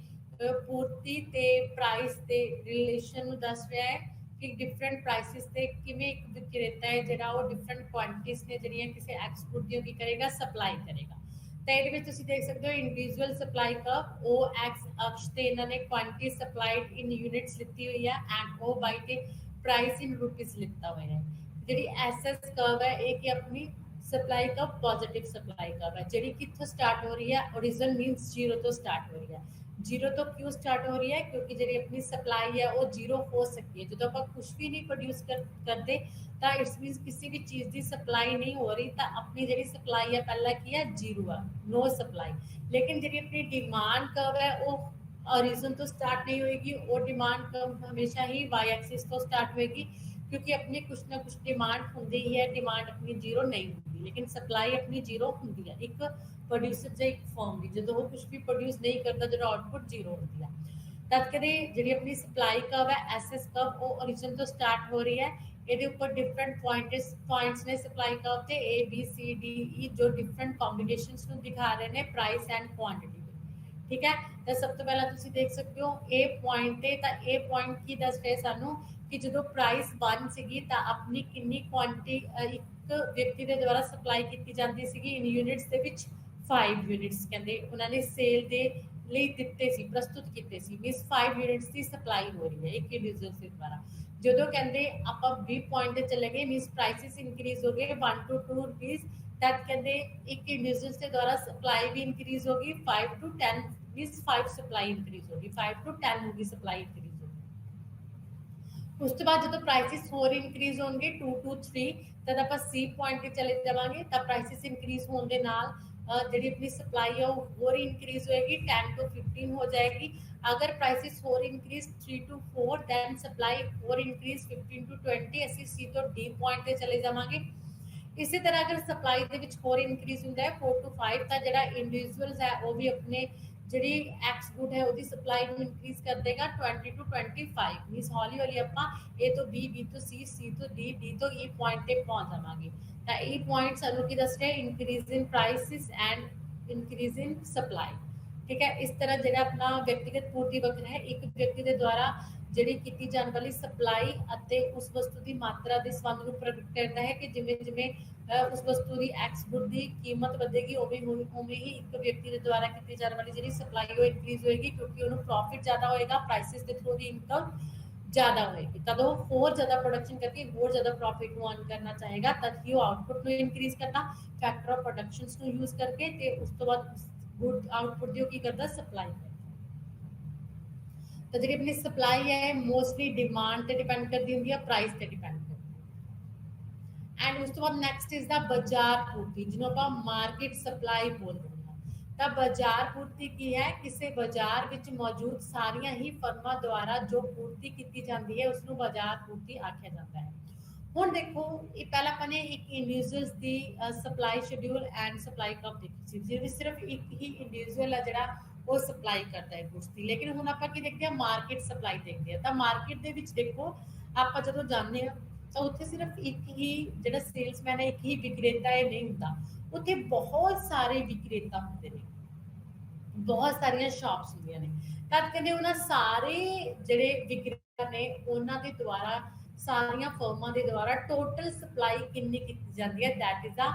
ਪੂਰਤੀ ਤੇ ਪ੍ਰਾਈਸ ਦੇ ਰਿਲੇਸ਼ਨ ਨੂੰ ਦੱਸ ਰਿਹਾ ਹੈ ਕਿ ਡਿਫਰੈਂਟ ਪ੍ਰਾਈਸਿਸ ਤੇ ਕਿਵੇਂ ਇੱਕ ਵਿਕਰੇਤਾ ਹੈ ਜਿਹੜਾ ਉਹ ਡਿਫਰੈਂਟ ਕੁਆਂਟੀਟੀਜ਼ ਨੇ ਜਿਹੜੀਆਂ ਕਿਸੇ ਐਕਸਪੋਰਟ ਦੀਆਂ ਕੀ ਕਰੇਗਾ, ਸਪਲਾਈ ਕਰੇਗਾ। ਤਾਂ ਇਹਦੇ ਵਿੱਚ ਤੁਸੀਂ ਦੇਖ ਸਕਦੇ ਹੋ ਇੰਡੀਵਿਜੂਅਲ ਸਪਲਾਈ ਕਰਵ, ਉਹ ਐਕਸ ਅਕਸ਼ ਤੇ ਇਹਨਾਂ ਨੇ ਕੁਆਂਟੀਟੀ ਸਪਲਾਈਡ ਇਨ ਯੂਨਿਟਸ ਲਿੱਤੀ ਹੋਈ ਹੈ ਐਂਡ ਉਹ ਬਾਈ ਤੇ ਪ੍ਰਾਈਸ ਇਨ ਰੁਪੀਸ ਲਿੱਤਾ ਹੋਇਆ ਹੈ। ਜਿਹੜੀ ਐਸਐਸ ਕਰਵ ਹੈ ਇਹ ਕੀ ਆਪਣੀ supply curve positive supply curve ਹੈ, ਜਿਹੜੀ ਕਿੱਥੋਂ ਸਟਾਰਟ ਹੋ ਰਹੀ ਹੈ, ओरिजिन मीन्स जीरो तो स्टार्ट हो रही है। जीरो तो क्यों स्टार्ट हो रही है, क्योंकि जी अपनी सप्लाई है वो जीरो हो सकती है। जो आप कुछ भी नहीं प्रोड्यूस करते तो इट्स मीनस किसी भी चीज़ की सप्लाई नहीं हो रही, तो अपनी जी सप्लाई है पहला की है जीरो है, नो सप्लाई। लेकिन जी अपनी डिमांड कर्व है वो ओरिजिन तो स्टार्ट नहीं होएगी, वो डिमांड कर्व हमेशा ही वाई एक्सिस तो स्टार्ट होएगी, क्योंकि अपनी कुछ ना कुछ डिमांड होंगी ही है, डिमांड अपनी जीरो नहीं होती लेकिन सप्लाई अपनी जीरो होंगी है। एक प्रोड्यूसर ਜਾਂ ਇੱਕ ਫਰਮ ਦੀ ਜਦੋਂ ਉਹ ਕੁਝ ਵੀ ਪ੍ਰੋਡਿਊਸ ਨਹੀਂ ਕਰਦਾ, ਜਦੋਂ ਆਊਟਪੁੱਟ ਜ਼ੀਰੋ ਹੁੰਦੀ ਹੈ, ਤਦ ਕਦੇ ਜਿਹੜੀ ਆਪਣੀ ਸਪਲਾਈ ਕਰਵ ਹੈ ਐਸਐਸ ਕਰਵ ਉਹ ओरिजिन ਤੋਂ ਸਟਾਰਟ ਹੋ ਰਹੀ ਹੈ। ਇਹਦੇ ਉੱਪਰ ਡਿਫਰੈਂਟ ਪੁਆਇੰਟਸ ਨੇ ਸਪਲਾਈ ਕਰਵ ਤੇ A B C D E ਜੋ ਡਿਫਰੈਂਟ ਕੰਬੀਨੇਸ਼ਨਸ ਨੂੰ ਦਿਖਾ ਰਹੇ ਨੇ ਪ੍ਰਾਈਸ ਐਂਡ ਕੁਆਂਟੀਟੀ। ਠੀਕ ਹੈ, ਤਾਂ ਸਭ ਤੋਂ ਪਹਿਲਾਂ ਤੁਸੀਂ ਦੇਖ ਸਕਦੇ ਹੋ ਇਹ ਪੁਆਇੰਟ ਤੇ, ਤਾਂ ਇਹ ਪੁਆਇੰਟ ਕੀ ਦੱਸ ਰਿਹਾ ਸਾਨੂੰ ਕਿ ਜਦੋਂ ਪ੍ਰਾਈਸ 1 ਸੀਗੀ ਤਾਂ ਆਪਣੀ ਕਿੰਨੀ ਕੁਆਂਟੀਟੀ ਇੱਕ ਵਿਅਕਤੀ ਦੇ ਦੁਆਰਾ ਸਪਲਾਈ ਕੀਤੀ ਜਾਂਦੀ ਸੀਗੀ ਇਨ ਯੂਨਿਟਸ ਦੇ ਵਿੱਚ 5 ਯੂਨਿਟਸ ਕਹਿੰਦੇ ਉਹਨਾਂ ਨੇ ਸੇਲ ਦੇ ਲਈ ਦਿੱਤੇ ਸੀ, ਪ੍ਰਸਤੁਤ ਕੀਤੇ ਸੀ, ਮੀਨਸ 5 ਯੂਨਿਟਸ ਦੀ ਸਪਲਾਈ ਹੋ ਰਹੀ ਹੈ ਇੱਕ ਇੰਡੀਵਿਜੂਅਲ ਦੇ ਦੁਆਰਾ। ਜਦੋਂ ਕਹਿੰਦੇ ਆਪਾਂ B ਪੁਆਇੰਟ ਤੇ ਚਲੇ ਗਏ ਮੀਨਸ ਪ੍ਰਾਈਸਿਸ ਇਨਕਰੀਜ਼ ਹੋ ਗਏ 1 to 2 रुपीज, तब कहते एक इंडिविजुअल के द्वारा सप्लाई भी इंक्रीज होगी 5 to 10 मींस 5 सप्लाई इंक्रीज होगी, 5 to 10 होगी सप्लाई इंक्रीज होगी। उस तो बाद जो प्राइसेस होर इंक्रीज होंगे 2 to 3 तब आप C पॉइंट पे चले जावांगे, तब प्राइसेस इंक्रीज होने दे नाल ਜਿਹੜੀ ਆਪਣੀ ਸਪਲਾਈ ਹੈ ਉਹ ਹੋਰ ਇਨਕਰੀਜ਼ ਹੋਏਗੀ 10 to 15 ਹੋ ਜਾਏਗੀ। ਅਗਰ ਪ੍ਰਾਈਸਿਸ ਹੋਰ ਇਨਕਰੀਜ਼ 3 to 4 ਦੈਨ ਸਪਲਾਈ ਹੋਰ ਇਨਕਰੀਜ਼ 15 to 20। ਅਸੀਂ C ਤੋਂ D ਪੁਆਇੰਟ ਤੇ ਚਲੇ ਜਾਵਾਂਗੇ। ਇਸੇ ਤਰ੍ਹਾਂ ਅਗਰ ਸਪਲਾਈ ਦੇ ਵਿੱਚ ਹੋਰ ਇਨਕਰੀਜ਼ ਹੁੰਦਾ ਹੈ 4 to 5 ਤਾਂ ਜਿਹੜਾ ਇੰਡੀਵਿਜੂਅਲਸ ਹੈ ਉਹ ਵੀ ਆਪਣੇ ਜਿਹੜੀ ਐਕਸ ਗੁੱਡ ਹੈ ਉਹਦੀ ਸਪਲਾਈ ਨੂੰ ਇਨਕਰੀਜ਼ ਕਰ ਦੇਗਾ 20 to 25 ਮੀਨਸ ਹੌਲੀ ਹੌਲੀ ਆਪਾਂ A ਤੋਂ B, B ਤੋਂ C, C ਤੋਂ D, D ਤੋਂ E ਪੁਆਇੰਟ ਤੇ ਪਹੁੰਚ ਜਾਵਾਂਗੇ। ਤਾਂ ਇਹ ਪੁਆਇੰਟ ਸਾਨੂੰ ਕੀ ਦੱਸ ਰਿਹਾ increase in prices and increase in supply. ਠੀਕ ਹੈ, ਇਸ ਤਰ੍ਹਾਂ ਜਿਹੜਾ ਆਪਣਾ ਵਿਅਕਤੀਗਤ ਪੂਰਤੀ ਵਕਰ ਹੈ ਇੱਕ ਵਿਅਕਤੀ ਦੇ ਦੁਆਰਾ ਜਿਹੜੀ ਕੀਤੀ ਜਾਣ ਵਾਲੀ ਸਪਲਾਈ ਅਤੇ ਉਸ ਵਸਤੂ ਦੀ ਮਾਤਰਾ ਦੇ ਸੰਬੰਧ ਨੂੰ ਪ੍ਰਗਟ ਕਰਦਾ ਹੈ ਕਿ ਜਿਵੇਂ ਜਿਵੇਂ ਉਸ ਵਸਤੂ ਦੀ ਐਕਸ ਗੁੱਡ ਦੀ ਕੀਮਤ ਵਧੇਗੀ ਉਵੇਂ ਹੀ ਇੱਕ ਵਿਅਕਤੀ ਦੇ ਦੁਆਰਾ ਕੀਤੀ ਜਾਣ ਵਾਲੀ ਜਿਹੜੀ ਸਪਲਾਈ ਉਹ ਇਨਕਰੀਜ਼ ਹੋਏਗੀ, ਕਿਉਂਕਿ ਉਹਨੂੰ ਪ੍ਰੋਫਿਟ ਜ਼ਿਆਦਾ ਹੋਏਗਾ, ਪ੍ਰਾਈਸਿਸ ਦੇ ਥਰੂ ਦੀ ਇਨਕਮ ਜ਼ਿਆਦਾ ਹੋਏਗੀ, ਤਦ ਉਹ ਹੋਰ ਜ਼ਿਆਦਾ ਪ੍ਰੋਡਕਸ਼ਨ ਕਰਕੇ ਹੋਰ ਜ਼ਿਆਦਾ ਪ੍ਰੋਫਿਟ ਨੂੰ ਅਰਨ ਕਰਨਾ ਚਾਹੇਗਾ, ਤਦ ਹੀ ਉਹ ਆਊਟਪੁੱਟ ਨੂੰ ਇਨਕਰੀਜ਼ ਕਰਦਾ ਫੈਕਟਰ ਆਫ ਪ੍ਰੋਡਕਸ਼ਨਸ ਨੂੰ ਯੂਜ਼ ਕਰਕੇ ਤੇ ਉਸ ਤੋਂ ਬਾਅਦ ਗੁੱਡ ਆਊਟਪੁੱਟ ਦੀ ਕੀ ਕਰਦਾ ਸਪਲਾਈ ਕਰਦਾ। तो जी अपनी सप्लाई है मोस्टली डिमांड पे डिपेंड करती होंगी, प्राइस पे डिपेंड करती। एंड उस तो बाद नेक्स्ट इज द बाजार पूर्ति जिन्हों आप मार्केट सप्लाई बोलते हैं। तो बाजार पूर्ति की है किसी बाजार विच मौजूद सारिया ही फर्मां द्वारा जो पूर्ति की जाती है उसनों बाजार पूर्ति आख्या जाता है। हुण देखो ये पहला अपने एक इंडिविजुअल्स की supply schedule and supply curve देखी सी, जिहदे सिर्फ एक ही इंडिविजुअल है जिहड़ा वो सप्लाई करता है गुड्स की। लेकिन हुण आपां की देखते हैं मार्केट सप्लाई देखते हैं, तो मार्केट दे विच देखो आपां जदों जांदे हां तो उत्थे सिर्फ एक ही जिहड़ा सेल्समैन है एक ही विक्रेता है नहीं हुंदा, उत्थे बहुत सारे विक्रेता हुंदे ने, बहुत सारिया शॉप्स होंदियां ने। तद कहंदे उन्हां सारे जिहड़े विक्रेता ने उन्हां दे द्वारा सारिया फर्मां दे द्वारा टोटल सप्लाई किन्नी कीती जांदी है, that is the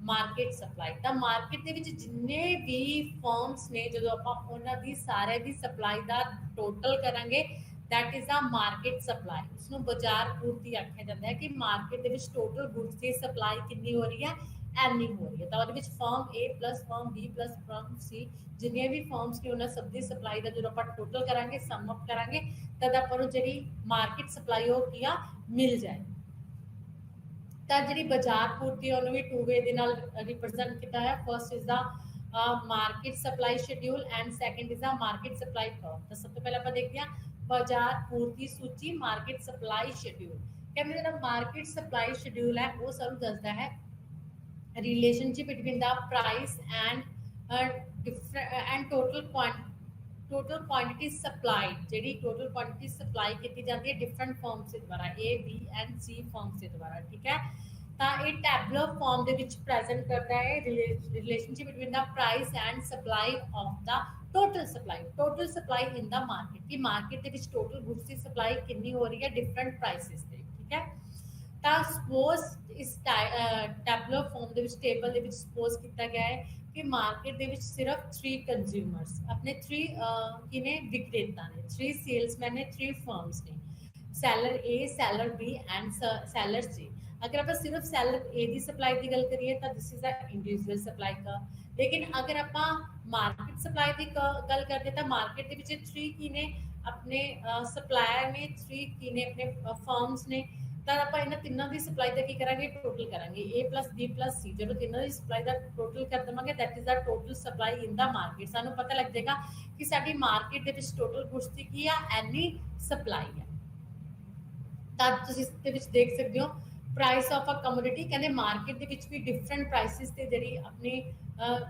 market supply. तो मार्केट के जिन्ने भी फर्म्स ने जो आप उन्होंने सारे की सप्लाई का टोटल करांगे that is the market supply, उसनों बाजार पूर्ति आख्या जाता है कि मार्केट के टोटल गुड्स की सप्लाई कितनी हो रही है एनी हो रही है। तो वो firm A plus firm B plus firm C जिन्हें भी फर्म्स ने उन्होंने सब की सप्लाई का जो आप टोटल करांगे सम अप करांगे तद आपको जी मार्केट सप्लाई हो मिल जाए। ਤਾਂ ਜਿਹੜੀ ਬਾਜ਼ਾਰ ਪੂਰਤੀ ਉਹਨੂੰ ਵੀ ਟੂ ਵੇ ਦੇ ਨਾਲ ਰਿਪਰੈਜ਼ੈਂਟ ਕੀਤਾ ਹੈ। First is the market supply schedule and second is the market supply curve. ਤਾਂ ਸਭ ਤੋਂ ਪਹਿਲਾਂ ਆਪਾਂ ਦੇਖਦੇ ਹਾਂ ਬਾਜ਼ਾਰ ਪੂਰਤੀ ਸੂਚੀ, ਮਾਰਕੀਟ ਸਪਲਾਈ ਸ਼ਡਿਊਲ। ਕਹਿੰਦੇ ਜਿਹੜਾ ਮਾਰਕੀਟ ਸਪਲਾਈ ਸ਼ਡਿਊਲ ਹੈ ਉਹ ਸਾਨੂੰ ਦੱਸਦਾ ਹੈ relationship between the price and total quantity supply जी टोटल क्वांटिटी सप्लाई की जाती है डिफरेंट फॉर्म्स के द्वारा A B and C forms के द्वारा। ठीक है, तो ये टैबलर फॉर्म के प्रेजेंट करता है relationship between the price and supply of the total supply in the market की मार्केट के टोटल गुड्स की सप्लाई कितनी हो रही है डिफरेंट प्राइसिस पे। ठीक है, तो सपोज इस टैबलर फॉर्म के टेबल के सपोज किया गया है कि मार्केट के सिर्फ 3 कंज्यूमर्स अपने 3 किने विक्रेता ने 3 सेल्समैन ने 3 फर्म्स ने seller A seller B and seller C. अगर आप सिर्फ सैलर ए की सप्लाई की गल करिए तो this is a individual supply का। लेकिन अगर आप मार्केट सप्लाई की गल करते तो मार्केट के 3 की ने अपने सप्लायर ने 3 की ने अपने फर्म्स ने ਤਾਂ ਆਪਾਂ ਇਹਨਾਂ ਤਿੰਨਾਂ ਦੀ ਸਪਲਾਈ ਦਾ ਕੀ ਕਰਾਂਗੇ ਟੋਟਲ ਕਰਾਂਗੇ A + B + C। ਜਦੋਂ ਤਿੰਨਾਂ ਦੀ ਸਪਲਾਈ ਦਾ ਟੋਟਲ ਕਰ ਦਵਾਂਗੇ that is the total supply in the market. ਸਾਨੂੰ ਪਤਾ ਲੱਗ ਜਾਏਗਾ ਕਿ ਸਾਡੀ ਮਾਰਕੀਟ ਦੇ ਵਿੱਚ ਟੋਟਲ ਗੁੱਡਸ ਦੀ ਕੀ ਆ ਐਨੀ ਸਪਲਾਈ ਹੈ। ਤਾਂ ਤੁਸੀਂ ਇਸ ਦੇ ਵਿੱਚ ਦੇਖ ਸਕਦੇ ਹੋ ਪ੍ਰਾਈਸ ਆਫ ਅ ਕਮੋਡਿਟੀ। ਕਹਿੰਦੇ ਮਾਰਕੀਟ ਦੇ ਵਿੱਚ ਵੀ ਡਿਫਰੈਂਟ ਪ੍ਰਾਈਸਿਸ ਤੇ ਜਿਹੜੀ ਆਪਣੀ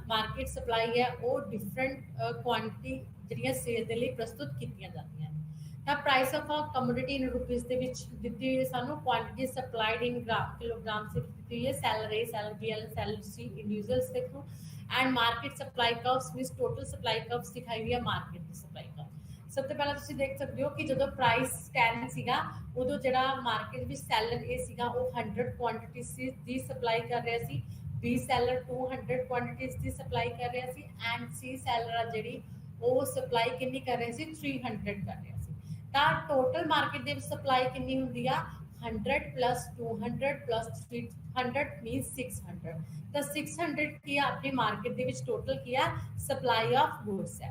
ਮਾਰਕੀਟ ਸਪਲਾਈ ਹੈ ਉਹ ਡਿਫਰੈਂਟ ਕੁਆਂਟੀਟੀ ਜਿਹੜੀਆਂ ਸੇਲ ਦੇ ਲਈ ਪ੍ਰਸਤੁਤ ਕੀਤੀਆਂ ਜਾਂਦੀਆਂ ਨੇ। ਤਾਂ price of a commodity in rupees ਦੇ ਵਿੱਚ ਦਿੱਤੀ ਹੋਈ ਸਾਨੂੰ ਕੁਆਂਟੀਟੀ ਸਪਲਾਈਡ ਇਨ ਕਿਲੋਗ੍ਰਾਮ से ਦਿੱਤੀ ਹੋਈ ਹੈ seller A seller B and seller C individuals ਦੇ through and market supply curves means total supply curves ਦਿਖਾਈ ਹੋਈ ਹੈ ਮਾਰਕੀਟ ਦੀ ਸਪਲਾਈ ਕਰਵ। ਸਭ ਤੋਂ ਪਹਿਲਾਂ ਤੁਸੀਂ ਦੇਖ ਸਕਦੇ ਹੋ ਕਿ ਜਦੋਂ ਪ੍ਰਾਈਸ 10 ਸੀਗਾ ਉਦੋਂ ਜਿਹੜਾ ਮਾਰਕੀਟ ਵਿੱਚ ਸੈਲਰ A ਸੀਗਾ ਉਹ 100 ਕੁਆਂਟੀਟੀ ਦੀ ਸਪਲਾਈ ਕਰ ਰਿਹਾ ਸੀ, B ਸੈਲਰ 200 ਕੁਆਂਟੀਟੀਜ਼ ਦੀ ਸਪਲਾਈ ਕਰ ਰਿਹਾ ਸੀ ਐਂਡ C ਸੈਲਰ ਆ ਜਿਹੜੀ ਉਹ ਸਪਲਾਈ ਕਿੰਨੀ ਕਰ ਰਿਹਾ ਸੀ 300 ਕਰ ਰਿਹਾ ਸੀ। ਤਾਂ ਟੋਟਲ ਮਾਰਕੀਟ ਦੇ ਵਿੱਚ ਸਪਲਾਈ ਕਿੰਨੀ ਹੁੰਦੀ ਆ 100 + 200 + 300 ਮੀਨਸ 600। ਤਾਂ 600 ਕੀ ਆ ਆਪਣੀ ਮਾਰਕੀਟ ਦੇ ਵਿੱਚ ਟੋਟਲ ਕੀ ਆ ਸਪਲਾਈ ਆਫ ਗੁੱਡਸ ਹੈ।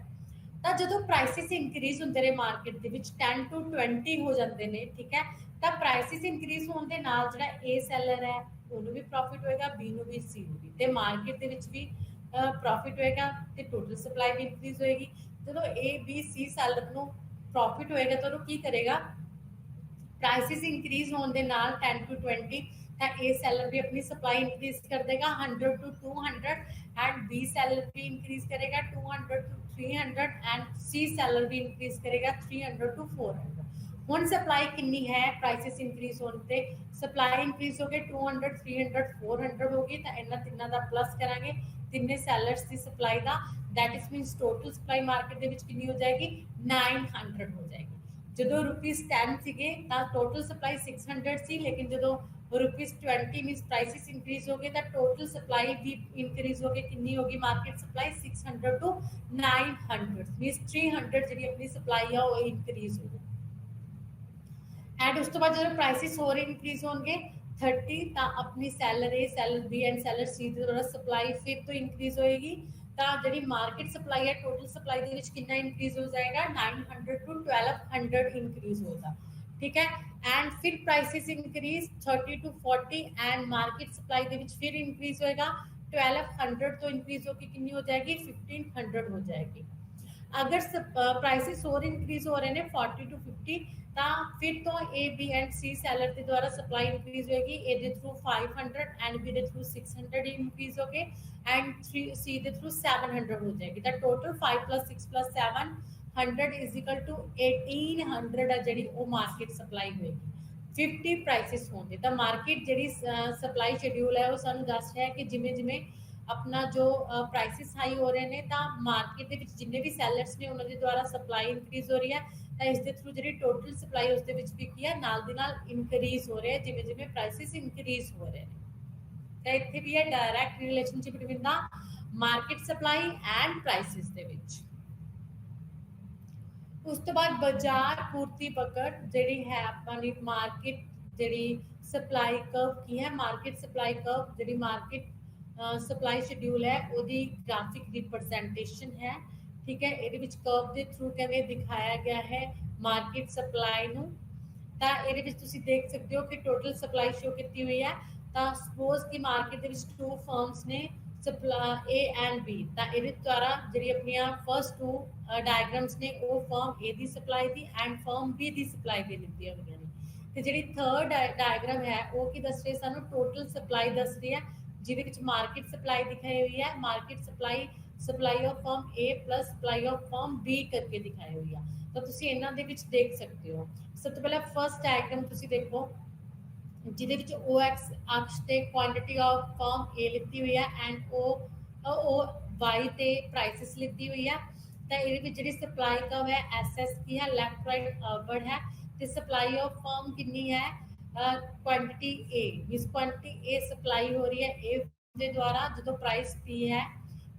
ਤਾਂ ਜਦੋਂ ਪ੍ਰਾਈਸਿਸ ਇੰਕਰੀਜ਼ ਹੁੰਦੇ ਨੇ ਮਾਰਕੀਟ ਦੇ ਵਿੱਚ 10 to 20 ਹੋ ਜਾਂਦੇ ਨੇ। ਠੀਕ ਹੈ, ਤਾਂ ਪ੍ਰਾਈਸਿਸ ਇੰਕਰੀਜ਼ ਹੋਣ ਦੇ ਨਾਲ ਜਿਹੜਾ A ਸੈਲਰ ਹੈ ਉਹਨੂੰ ਵੀ ਪ੍ਰੋਫਿਟ ਹੋਏਗਾ, B ਨੂੰ ਵੀ, C ਨੂੰ ਵੀ, ਤੇ ਮਾਰਕੀਟ ਦੇ ਵਿੱਚ ਵੀ ਪ੍ਰੋਫਿਟ ਹੋਏਗਾ ਤੇ ਟੋਟਲ ਸਪਲਾਈ ਵੀ ਇੰਕਰੀਜ਼ ਹੋਏਗੀ। ਜਦੋਂ A B C ਸੈਲਰ ਨੂੰ प्रॉफिट होएगा तो की करेगा प्राइसेस इंक्रीज होने के नाल 10 to 20 तो ए सैलर भी अपनी सप्लाई इंक्रीज कर देगा 100 to 200 एंड बी सैलर भी इंक्रीज करेगा 200 to 300 एंड सी सैलर भी इंक्रीज करेगा 300 to 400। हुण सप्लाई कितनी है प्राइसेस इंक्रीज होने पे सप्लाई इंक्रीज हो गई 200 300 400 होगी तो इन्हां तिन्नां दा प्लस करांगे तिन्ने सैलर्स की सप्लाई का that is means total supply market दे विच कितनी हो जाएगी 900 हो जाएगी। जो ₹10 सीगे तो टोटल सप्लाई 600 सी लेकिन जो ₹20 मीनस प्राइसेस इंक्रीज हो गए तो टोटल सप्लाई भी इंक्रीज हो गई कितनी होगी मार्केट सप्लाई 600 to 900 मीनस 300 जी अपनी सप्लाई है वो इंक्रीज हो गई। एंड उस तो बाद जो प्राइसेस होर इंक्रीज होंगे 30 तो अपनी Saylor A Saylor B and Saylor C द्वारा सप्लाई फिर तो इंक्रीज होएगी। तो जी मार्केट सप्लाई है टोटल सप्लाई के कितना इंक्रीज हो जाएगा 900 to 1200 इंक्रीज होगा। ठीक है, एंड फिर prices increase 30 to 40 and market supply के फिर इंक्रीज होएगा 1200 तो इंक्रीज होकर कितनी हो जाएगी 1500 हो जाएगी। अगर प्राइसेस और इंक्रीज हो रहे हैं 40 to 50 तो फिर तो A B and C Saylor के द्वारा सप्लाई इंक्रीज होगी A के थ्रू 500 एंड B के थ्रू 600 इंक्रीज हो गए एंड C के थ्रू 700 हो जाएगी। तो टोटल 5 + 6 + 7 100 इज इक्वल टू 1800 जी वो मार्केट सप्लाई होएगी 50 प्राइसेस होंगे। तो मार्केट जी सप्लाई शेड्यूल है वो सानू दस रहा है कि जिमें जिमें अपना जो प्राइसेस हाई हो रहे हैं तो मार्केट के जिन्ने भी सैलर्स ने उन्होंने द्वारा सप्लाई इंक्रीज हो रही है तो इसके थ्रू जी टोटल सप्लाई उसके भी की है नाल दी नाल इंक्रीज हो रहे हैं जिमें जिमें प्राइसेस इंक्रीज हो रहे हैं। तो इतने भी है direct relationship between the market supply and prices दे विच। उस तो बाद बाजार पूर्ति पकड़ जी है अपनी मार्केट जी सप्लाई कर्व की है मार्केट सप्लाई कर्व जी मार्केट सप्लाई शेड्यूल है वो ग्राफिक रिप्रजेंटेशन है। ठीक है, ये कर्व के थ्रू कहते दिखाया गया है मार्केट सप्लाई नूं। तो ये देख सकते हो कि टोटल सप्लाई शो की हुई है ਤਾਂ ਸਪੋਜ਼ ਕਿ ਮਾਰਕੀਟ ਦੇ ਵਿੱਚ ਟੂ ਫਰਮਸ ਨੇ ਸਪਲਾਈ ਏ ਐਂਡ ਬੀ, ਤਾਂ ਇਹਦੇ ਦੁਆਰਾ ਜਿਹੜੀ ਆਪਣੀਆਂ ਫਰਸਟ ਟੂ ਡਾਇਗਰਾਮਸ ਨੇ ਉਹ firm A the supply the and from B the supply ਦੇ ਦਿੱਤੀਆਂ ਹੋਈਆਂ ਨੇ। ਤੇ ਜਿਹੜੀ ਥਰਡ ਡਾਇਗਰਾਮ ਹੈ ਉਹ ਕੀ ਦੱਸ ਰਹੀ ਹੈ ਸਾਨੂੰ, ਟੋਟਲ ਸਪਲਾਈ ਦੱਸ ਰਹੀ ਹੈ, ਜਿਹਦੇ ਵਿੱਚ ਮਾਰਕੀਟ ਸਪਲਾਈ ਦਿਖਾਈ ਹੋਈ ਹੈ, market supply supply of firm A plus supply of firm B ਕਰਕੇ ਦਿਖਾਈ ਹੋਈ ਆ। ਤਾਂ ਤੁਸੀਂ ਇਹਨਾਂ ਦੇ ਵਿੱਚ ਦੇਖ ਸਕਦੇ ਹੋ। ਸਭ ਤੋਂ ਪਹਿਲਾਂ ਫਰਸਟ ਡਾਇਗਰਾਮ ਤੁਸੀਂ ਦੇਖੋ, ਜਿਹਦੇ ਵਿੱਚ ਓ ਐਕਸ ਅਕਸ਼ ਤੇ ਕੁਆਂਟੀਟੀ ਆਫ ਫਰਮ ਏ ਲਿੱਤੀ ਹੋਈ ਹੈ ਐਂਡ ਉਹ ਵਾਈ ਤੇ ਪ੍ਰਾਈਸਿਸ ਲਿੱਤੀ ਹੋਈ ਹੈ। ਤਾਂ ਇਹਦੇ ਵਿੱਚ ਜਿਹੜੀ ਸਪਲਾਈ ਕਰਵ ਹੈ ਐਸ ਐਸ ਕੀ ਹੈ, ਲੈਫਟ ਰਾਈਟ ਅਪਵਰਡ ਹੈ, ਤੇ ਸਪਲਾਈ ਆਫ ਫਰਮ ਕਿੰਨੀ ਹੈ, ਕੁਆਂਟੀਟੀ ਏ, ਇਸ ਕੁਆਂਟੀਟੀ ਏ ਸਪਲਾਈ ਹੋ ਰਹੀ ਹੈ ਏ ਦੇ ਦੁਆਰਾ ਜਦੋਂ ਪ੍ਰਾਈਸ ਪੀ ਹੈ।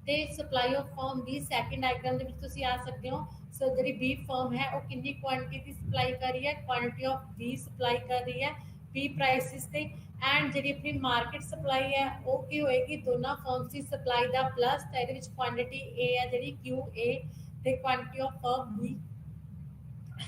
ਤੇ supply of firm B second diagram ਦੇ ਵਿੱਚ ਤੁਸੀਂ ਆ ਸਕਦੇ ਹੋ। ਸੋ ਜਿਹੜੀ ਬੀ ਫਰਮ ਹੈ ਉਹ ਕਿੰਨੀ ਕੁਆਂਟੀਟੀ ਦੀ ਸਪਲਾਈ ਕਰ ਰਹੀ ਹੈ, ਕੁਆਂਟੀਟੀ ਆਫ ਬੀ ਸਪਲਾਈ ਕਰ ਰਹੀ ਹੈ ਪੀ ਪ੍ਰਾਈਸਿਸ ਤੇ। ਐਂਡ ਜਿਹੜੀ ਆਪਣੀ ਮਾਰਕੀਟ ਸਪਲਾਈ ਹੈ ਉਹ ਕੀ ਹੋਏਗੀ, ਦੋਨਾਂ ਫਰਮਸ ਦੀ ਸਪਲਾਈ ਦਾ ਪਲੱਸ, ਤਾਂ ਇਹਦੇ ਵਿੱਚ ਕੁਆਂਟੀਟੀ ਏ ਹੈ ਜਿਹੜੀ ਕਿਊ ਏ ਤੇ quantity of firm B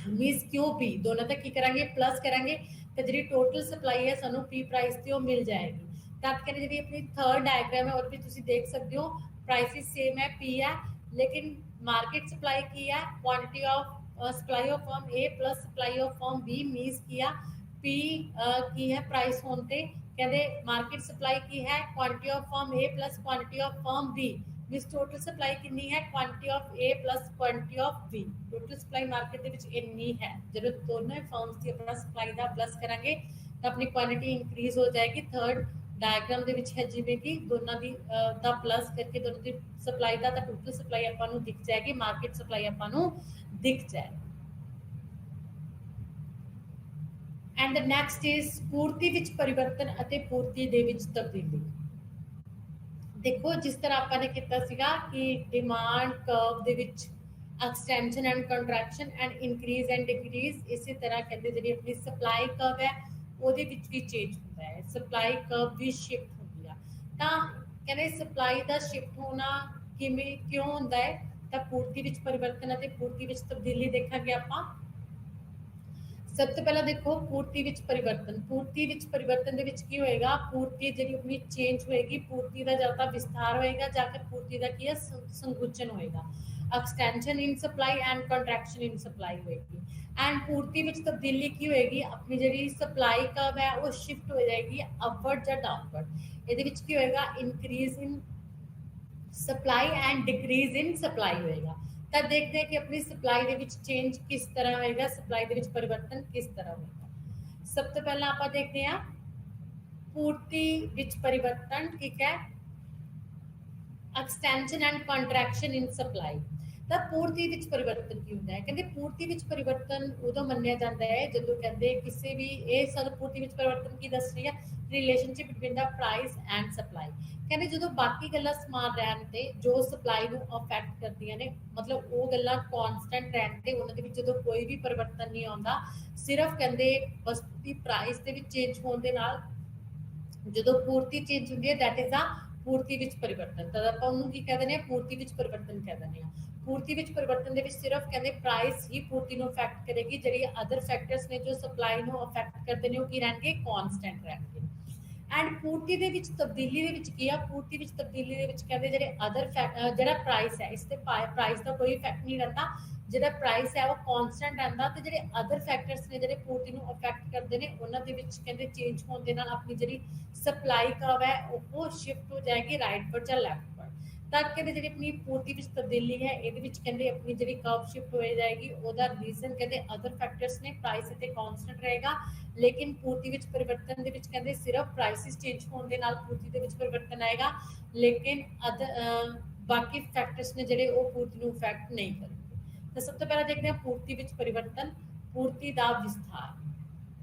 means Q B, ਦੋਨਾਂ ਦਾ ਕੀ ਕਰਾਂਗੇ ਪਲੱਸ ਕਰਾਂਗੇ, ਤੇ ਜਿਹੜੀ ਟੋਟਲ ਸਪਲਾਈ ਹੈ ਸਾਨੂੰ ਪੀ ਪ੍ਰਾइस ਤੇ ਉਹ ਮਿਲ ਜਾएगी। ਤਾਂ ਕਿ ਜਿਹੜੀ ਆਪਣੀ ਥਰਡ डायग्राम है और भी ਤੁਸੀਂ ਦੇਖ ਸਕਦੇ ਹੋ प्राइसेस सेम है पी है, लेकिन मार्केट सप्लाई की है quantity of supply of firm A plus supply of firm B means किया पी की है प्राइस होने ते कहते मार्केट सप्लाई की है quantity of firm A plus quantity of firm B means total supply कितनी है quantity of A plus quantity of B. Total supply market ਦੇ ਵਿੱਚ ਇੰਨੀ है, ਜਦੋਂ ਦੋਨੋਂ ਫਰਮਸ ਦੀ ਆਪਣਾ ਸਪਲਾਈ ਦਾ ਪਲੱਸ ਕਰਾਂਗੇ ਤਾਂ ਆਪਣੀ ਕੁਆਂਟੀਟੀ ਇੰਕਰੀਜ਼ ਹੋ ਜਾਏਗੀ। ਥਰਡ डायग्राम ਦੇ ਵਿੱਚ ਹੈ ਜਿਵੇਂ ਕਿ ਦੋਨਾਂ ਦੀ ਦਾ ਪਲੱਸ ਕਰਕੇ ਦੋਨਾਂ ਦੀ ਸਪਲਾਈ ਦਾ ਤਾਂ ਟੋਟਲ ਸਪਲਾਈ ਆਪਾਂ ਨੂੰ ਦਿਖ ਜਾਏਗੀ, ਮਾਰਕੀਟ ਸਪਲਾਈ ਆਪਾਂ ਨੂੰ ਦਿਖ ਜਾਏ। ਐਂਡ ਦ ਨੈਕਸਟ ਇਜ਼ ਪੂਰਤੀ ਵਿੱਚ ਪਰਿਵਰਤਨ ਅਤੇ ਪੂਰਤੀ ਦੇ ਵਿੱਚ ਤਬਦੀਲੀ। ਦੇਖੋ ਜਿਸ ਤਰ੍ਹਾਂ ਆਪਾਂ ਨੇ ਕੀਤਾ ਸੀਗਾ ਕਿ ਡਿਮਾਂਡ ਕਰਵ ਦੇ ਵਿੱਚ extension and contraction and increase and decrease, ਇਸੇ ਤਰ੍ਹਾਂ ਕਹਿੰਦੇ ਜਿਹੜੀ ਆਪਣੀ ਸਪਲਾਈ ਕਰਵ ਹੈ ਉਹਦੇ ਵਿੱਚ ਵੀ ਚੇਂਜ ਹੁੰਦਾ ਹੈ, ਸਪਲਾਈ ਕਰਵ ਵੀ ਸ਼ਿਫਟ ਹੁੰਦੀ ਆ। ਤਾਂ ਕਹਿੰਦੇ ਸਪਲਾਈ ਦਾ ਸ਼ਿਫਟ ਹੋਣਾ ਕਿਵੇਂ ਕਿਉਂ ਹੁੰਦਾ ਹੈ, ਤਾਂ ਪੂਰਤੀ ਵਿੱਚ ਪਰਿਵਰਤਨ ਅਤੇ ਪੂਰਤੀ ਵਿੱਚ ਤਬਦੀਲੀ ਦੇਖਾਂਗੇ ਆਪਾਂ। ਸਭ ਤੋਂ ਪਹਿਲਾਂ ਦੇਖੋ ਪੂਰਤੀ ਵਿੱਚ ਪਰਿਵਰਤਨ, ਪੂਰਤੀ ਵਿੱਚ ਪਰਿਵਰਤਨ ਦੇ ਵਿੱਚ ਕੀ ਹੋਏਗਾ, ਪੂਰਤੀ ਜਿਹੜੀ ਆਪਣੀ ਚੇਂਜ ਹੋਏਗੀ, ਪੂਰਤੀ ਦਾ ਜਾਂ ਤਾਂ ਵਿਸਥਾਰ ਹੋਏਗਾ ਜਾਂ ਫਿਰ ਪੂਰਤੀ ਦਾ ਕੀ ਹੈ ਸੰਕੁਚਨ ਹੋਏਗਾ। Extension in supply and contraction in supply होएगी। एंड पूर्ति विच तब्दीली की होएगी, अपनी ਜਿਹੜੀ सप्लाई कर्व है वो शिफ्ट हो जाएगी अपवर्ड या डाउनवर्ड। ਇਹਦੇ ਵਿੱਚ ਕੀ ਹੋਏਗਾ increase in supply and decrease in supply होएगा। ਤਾਂ ਦੇਖਦੇ ਹਾਂ ਕਿ ਆਪਣੀ ਸਪਲਾਈ ਦੇ ਵਿੱਚ ਚੇਂਜ ਕਿਸ ਤਰ੍ਹਾਂ ਹੋਏਗਾ, ਸਪਲਾਈ ਦੇ ਵਿੱਚ ਪਰਿਵਰਤਨ ਕਿਸ ਤਰ੍ਹਾਂ ਹੋਏਗਾ। ਸਭ ਤੋਂ ਪਹਿਲਾਂ ਆਪਾਂ ਦੇਖਦੇ ਹਾਂ ਪੂਰਤੀ ਵਿੱਚ ਪਰਿਵਰਤਨ, ਠੀਕ ਹੈ, extension and contraction in supply. ਤਾਂ ਪੂਰਤੀ ਵਿੱਚ ਪਰਿਵਰਤਨ ਕੀ ਹੁੰਦਾ ਹੈ, ਕਹਿੰਦੇ ਪੂਰਤੀ ਵਿੱਚ ਪਰਿਵਰਤਨ ਉਦੋਂ ਮੰਨਿਆ ਜਾਂਦਾ ਹੈ ਜਦੋਂ ਕਹਿੰਦੇ ਕਿਸੇ ਵੀ ਇਹ ਸਾਨੂੰ ਪੂਰਤੀ ਵਿੱਚ ਪਰਿਵਰਤਨ ਕੀ ਦੱਸ ਰਹੀ ਹੈ, relationship between the price and supply. ਕਹਿੰਦੇ ਜਦੋਂ ਬਾਕੀ ਗੱਲਾਂ ਸਮਾਨ ਰਹਿਣ ਤੇ ਜੋ ਸਪਲਾਈ ਨੂੰ ਅਫੈਕਟ ਕਰਦੀਆਂ ਨੇ, ਮਤਲਬ ਉਹ ਗੱਲਾਂ ਕਨਸਟੈਂਟ ਰਹਿਣ ਤੇ ਉਹਨਾਂ ਦੇ ਵਿੱਚ ਜਦੋਂ ਕੋਈ ਵੀ ਪਰਿਵਰਤਨ ਨਹੀਂ ਆਉਂਦਾ, ਸਿਰਫ ਕਹਿੰਦੇ ਵਸਤੂ ਦੀ ਪ੍ਰਾਈਸ ਦੇ ਵਿੱਚ ਚੇਂਜ ਹੋਣ ਦੇ ਨਾਲ ਜਦੋਂ ਪੂਰਤੀ ਚੇਂਜ ਹੁੰਦੀ ਹੈ ਦੈਟ ਇਜ਼ ਆ ਪੂਰਤੀ ਵਿੱਚ ਪਰਿਵਰਤਨ। ਤਾਂ ਆਪਾਂ ਉਹਨੂੰ ਕੀ ਕਹਿ ਦਿੰਦੇ ਆ, ਪੂਰਤੀ ਵਿੱਚ ਪਰਿਵਰਤਨ ਕਹਿ ਦਿੰਦੇ ਆ। ਪੂਰਤੀ ਵਿੱਚ ਪਰਿਵਰਤਨ ਦੇ ਵਿੱਚ ਸਿਰਫ ਕਹਿੰਦੇ ਪ੍ਰਾਈਸ ਹੀ ਪੂਰਤੀ ਨੂੰ ਅਫੈਕਟ ਕਰੇਗੀ, ਜਿਹੜੀ ਅਦਰ ਫੈਕਟਰਸ ਨੇ ਜੋ ਸਪਲਾਈ ਨੂੰ ਅਫੈਕਟ ਕਰਦੇ ਨੇ ਉਹ ਕੀ ਰਹਿਣਗੇ, ਕਨਸਟੈਂਟ ਰਹਿਣਗੇ। ਐਂਡ ਪੂਰਤੀ ਦੇ ਵਿੱਚ ਤਬਦੀਲੀ ਦੇ ਵਿੱਚ ਕੀ ਆ, ਪੂਰਤੀ ਵਿੱਚ ਤਬਦੀਲੀ ਦੇ ਵਿੱਚ ਕਹਿੰਦੇ ਜਿਹੜੇ ਅਦਰ ਜਿਹੜਾ ਪ੍ਰਾਈਸ ਹੈ ਇਸ ਤੇ ਪ੍ਰਾਈਸ ਦਾ ਕੋਈ ਇਫੈਕਟ ਨਹੀਂ ਰਹਿੰਦਾ, ਜਿਹੜਾ ਪ੍ਰਾਈਸ ਹੈ ਉਹ ਕਨਸਟੈਂਟ ਰਹਿੰਦਾ, ਤੇ ਜਿਹੜੇ ਅਦਰ ਫੈਕਟਰਸ ਨੇ ਜਿਹੜੇ ਪੂਰਤੀ ਨੂੰ ਅਫੈਕਟ ਕਰਦੇ ਨੇ ਉਹਨਾਂ ਦੇ ਵਿੱਚ ਕਹਿੰਦੇ ਚੇਂਜ ਹੋਣ ਦੇ ਨਾਲ ਆਪਣੀ ਜਿਹੜੀ ਸਪਲਾਈ ਕਰਵ ਹੈ ਉਹ ਸ਼ਿਫਟ ਹੋ ਜਾਏਗੀ ਰਾਈਟਵਰਡ ਜਾਂ ਲੈਫਟਵਰਡ। ਤਾਂ ਕਹਿੰਦੇ ਜਿਹੜੀ ਆਪਣੀ ਪੂਰਤੀ ਵਿੱਚ ਤਬਦੀਲੀ ਹੈ ਇਹਦੇ ਵਿੱਚ ਕਹਿੰਦੇ ਆਪਣੀ ਜਿਹੜੀ ਕਰਵ ਸ਼ਿਫਟ ਹੋ ਜਾਏਗੀ, ਉਹਦਾ ਰੀਜ਼ਨ ਕਹਿੰਦੇ ਅਦਰ ਫੈਕਟਰਸ ਨੇ, ਪ੍ਰਾਈਸ ਤੇ ਕਾਂਸਟੈਂਟ ਰਹੇਗਾ। ਲੇਕਿਨ ਪੂਰਤੀ ਵਿੱਚ ਪਰਿਵਰਤਨ ਦੇ ਵਿੱਚ ਕਹਿੰਦੇ ਸਿਰਫ ਪ੍ਰਾਈਸਿਸ ਚੇਂਜ ਹੋਣ ਦੇ ਨਾਲ ਪੂਰਤੀ ਦੇ ਵਿੱਚ ਪਰਿਵਰਤਨ ਆਏਗਾ, ਲੇਕਿਨ ਬਾਕੀ ਫੈਕਟਰਸ ਨੇ ਜਿਹੜੇ ਉਹ ਪੂਰਤੀ ਨੂੰ ਇਫੈਕਟ ਨਹੀਂ ਕਰਨਗੇ। ਤਾਂ ਸਭ ਤੋਂ ਪਹਿਲਾਂ ਦੇਖਦੇ ਹਾਂ ਪੂਰਤੀ ਵਿੱਚ ਪਰਿਵਰਤਨ, ਪੂਰਤੀ ਦਾ ਵਿਸਥਾਰ।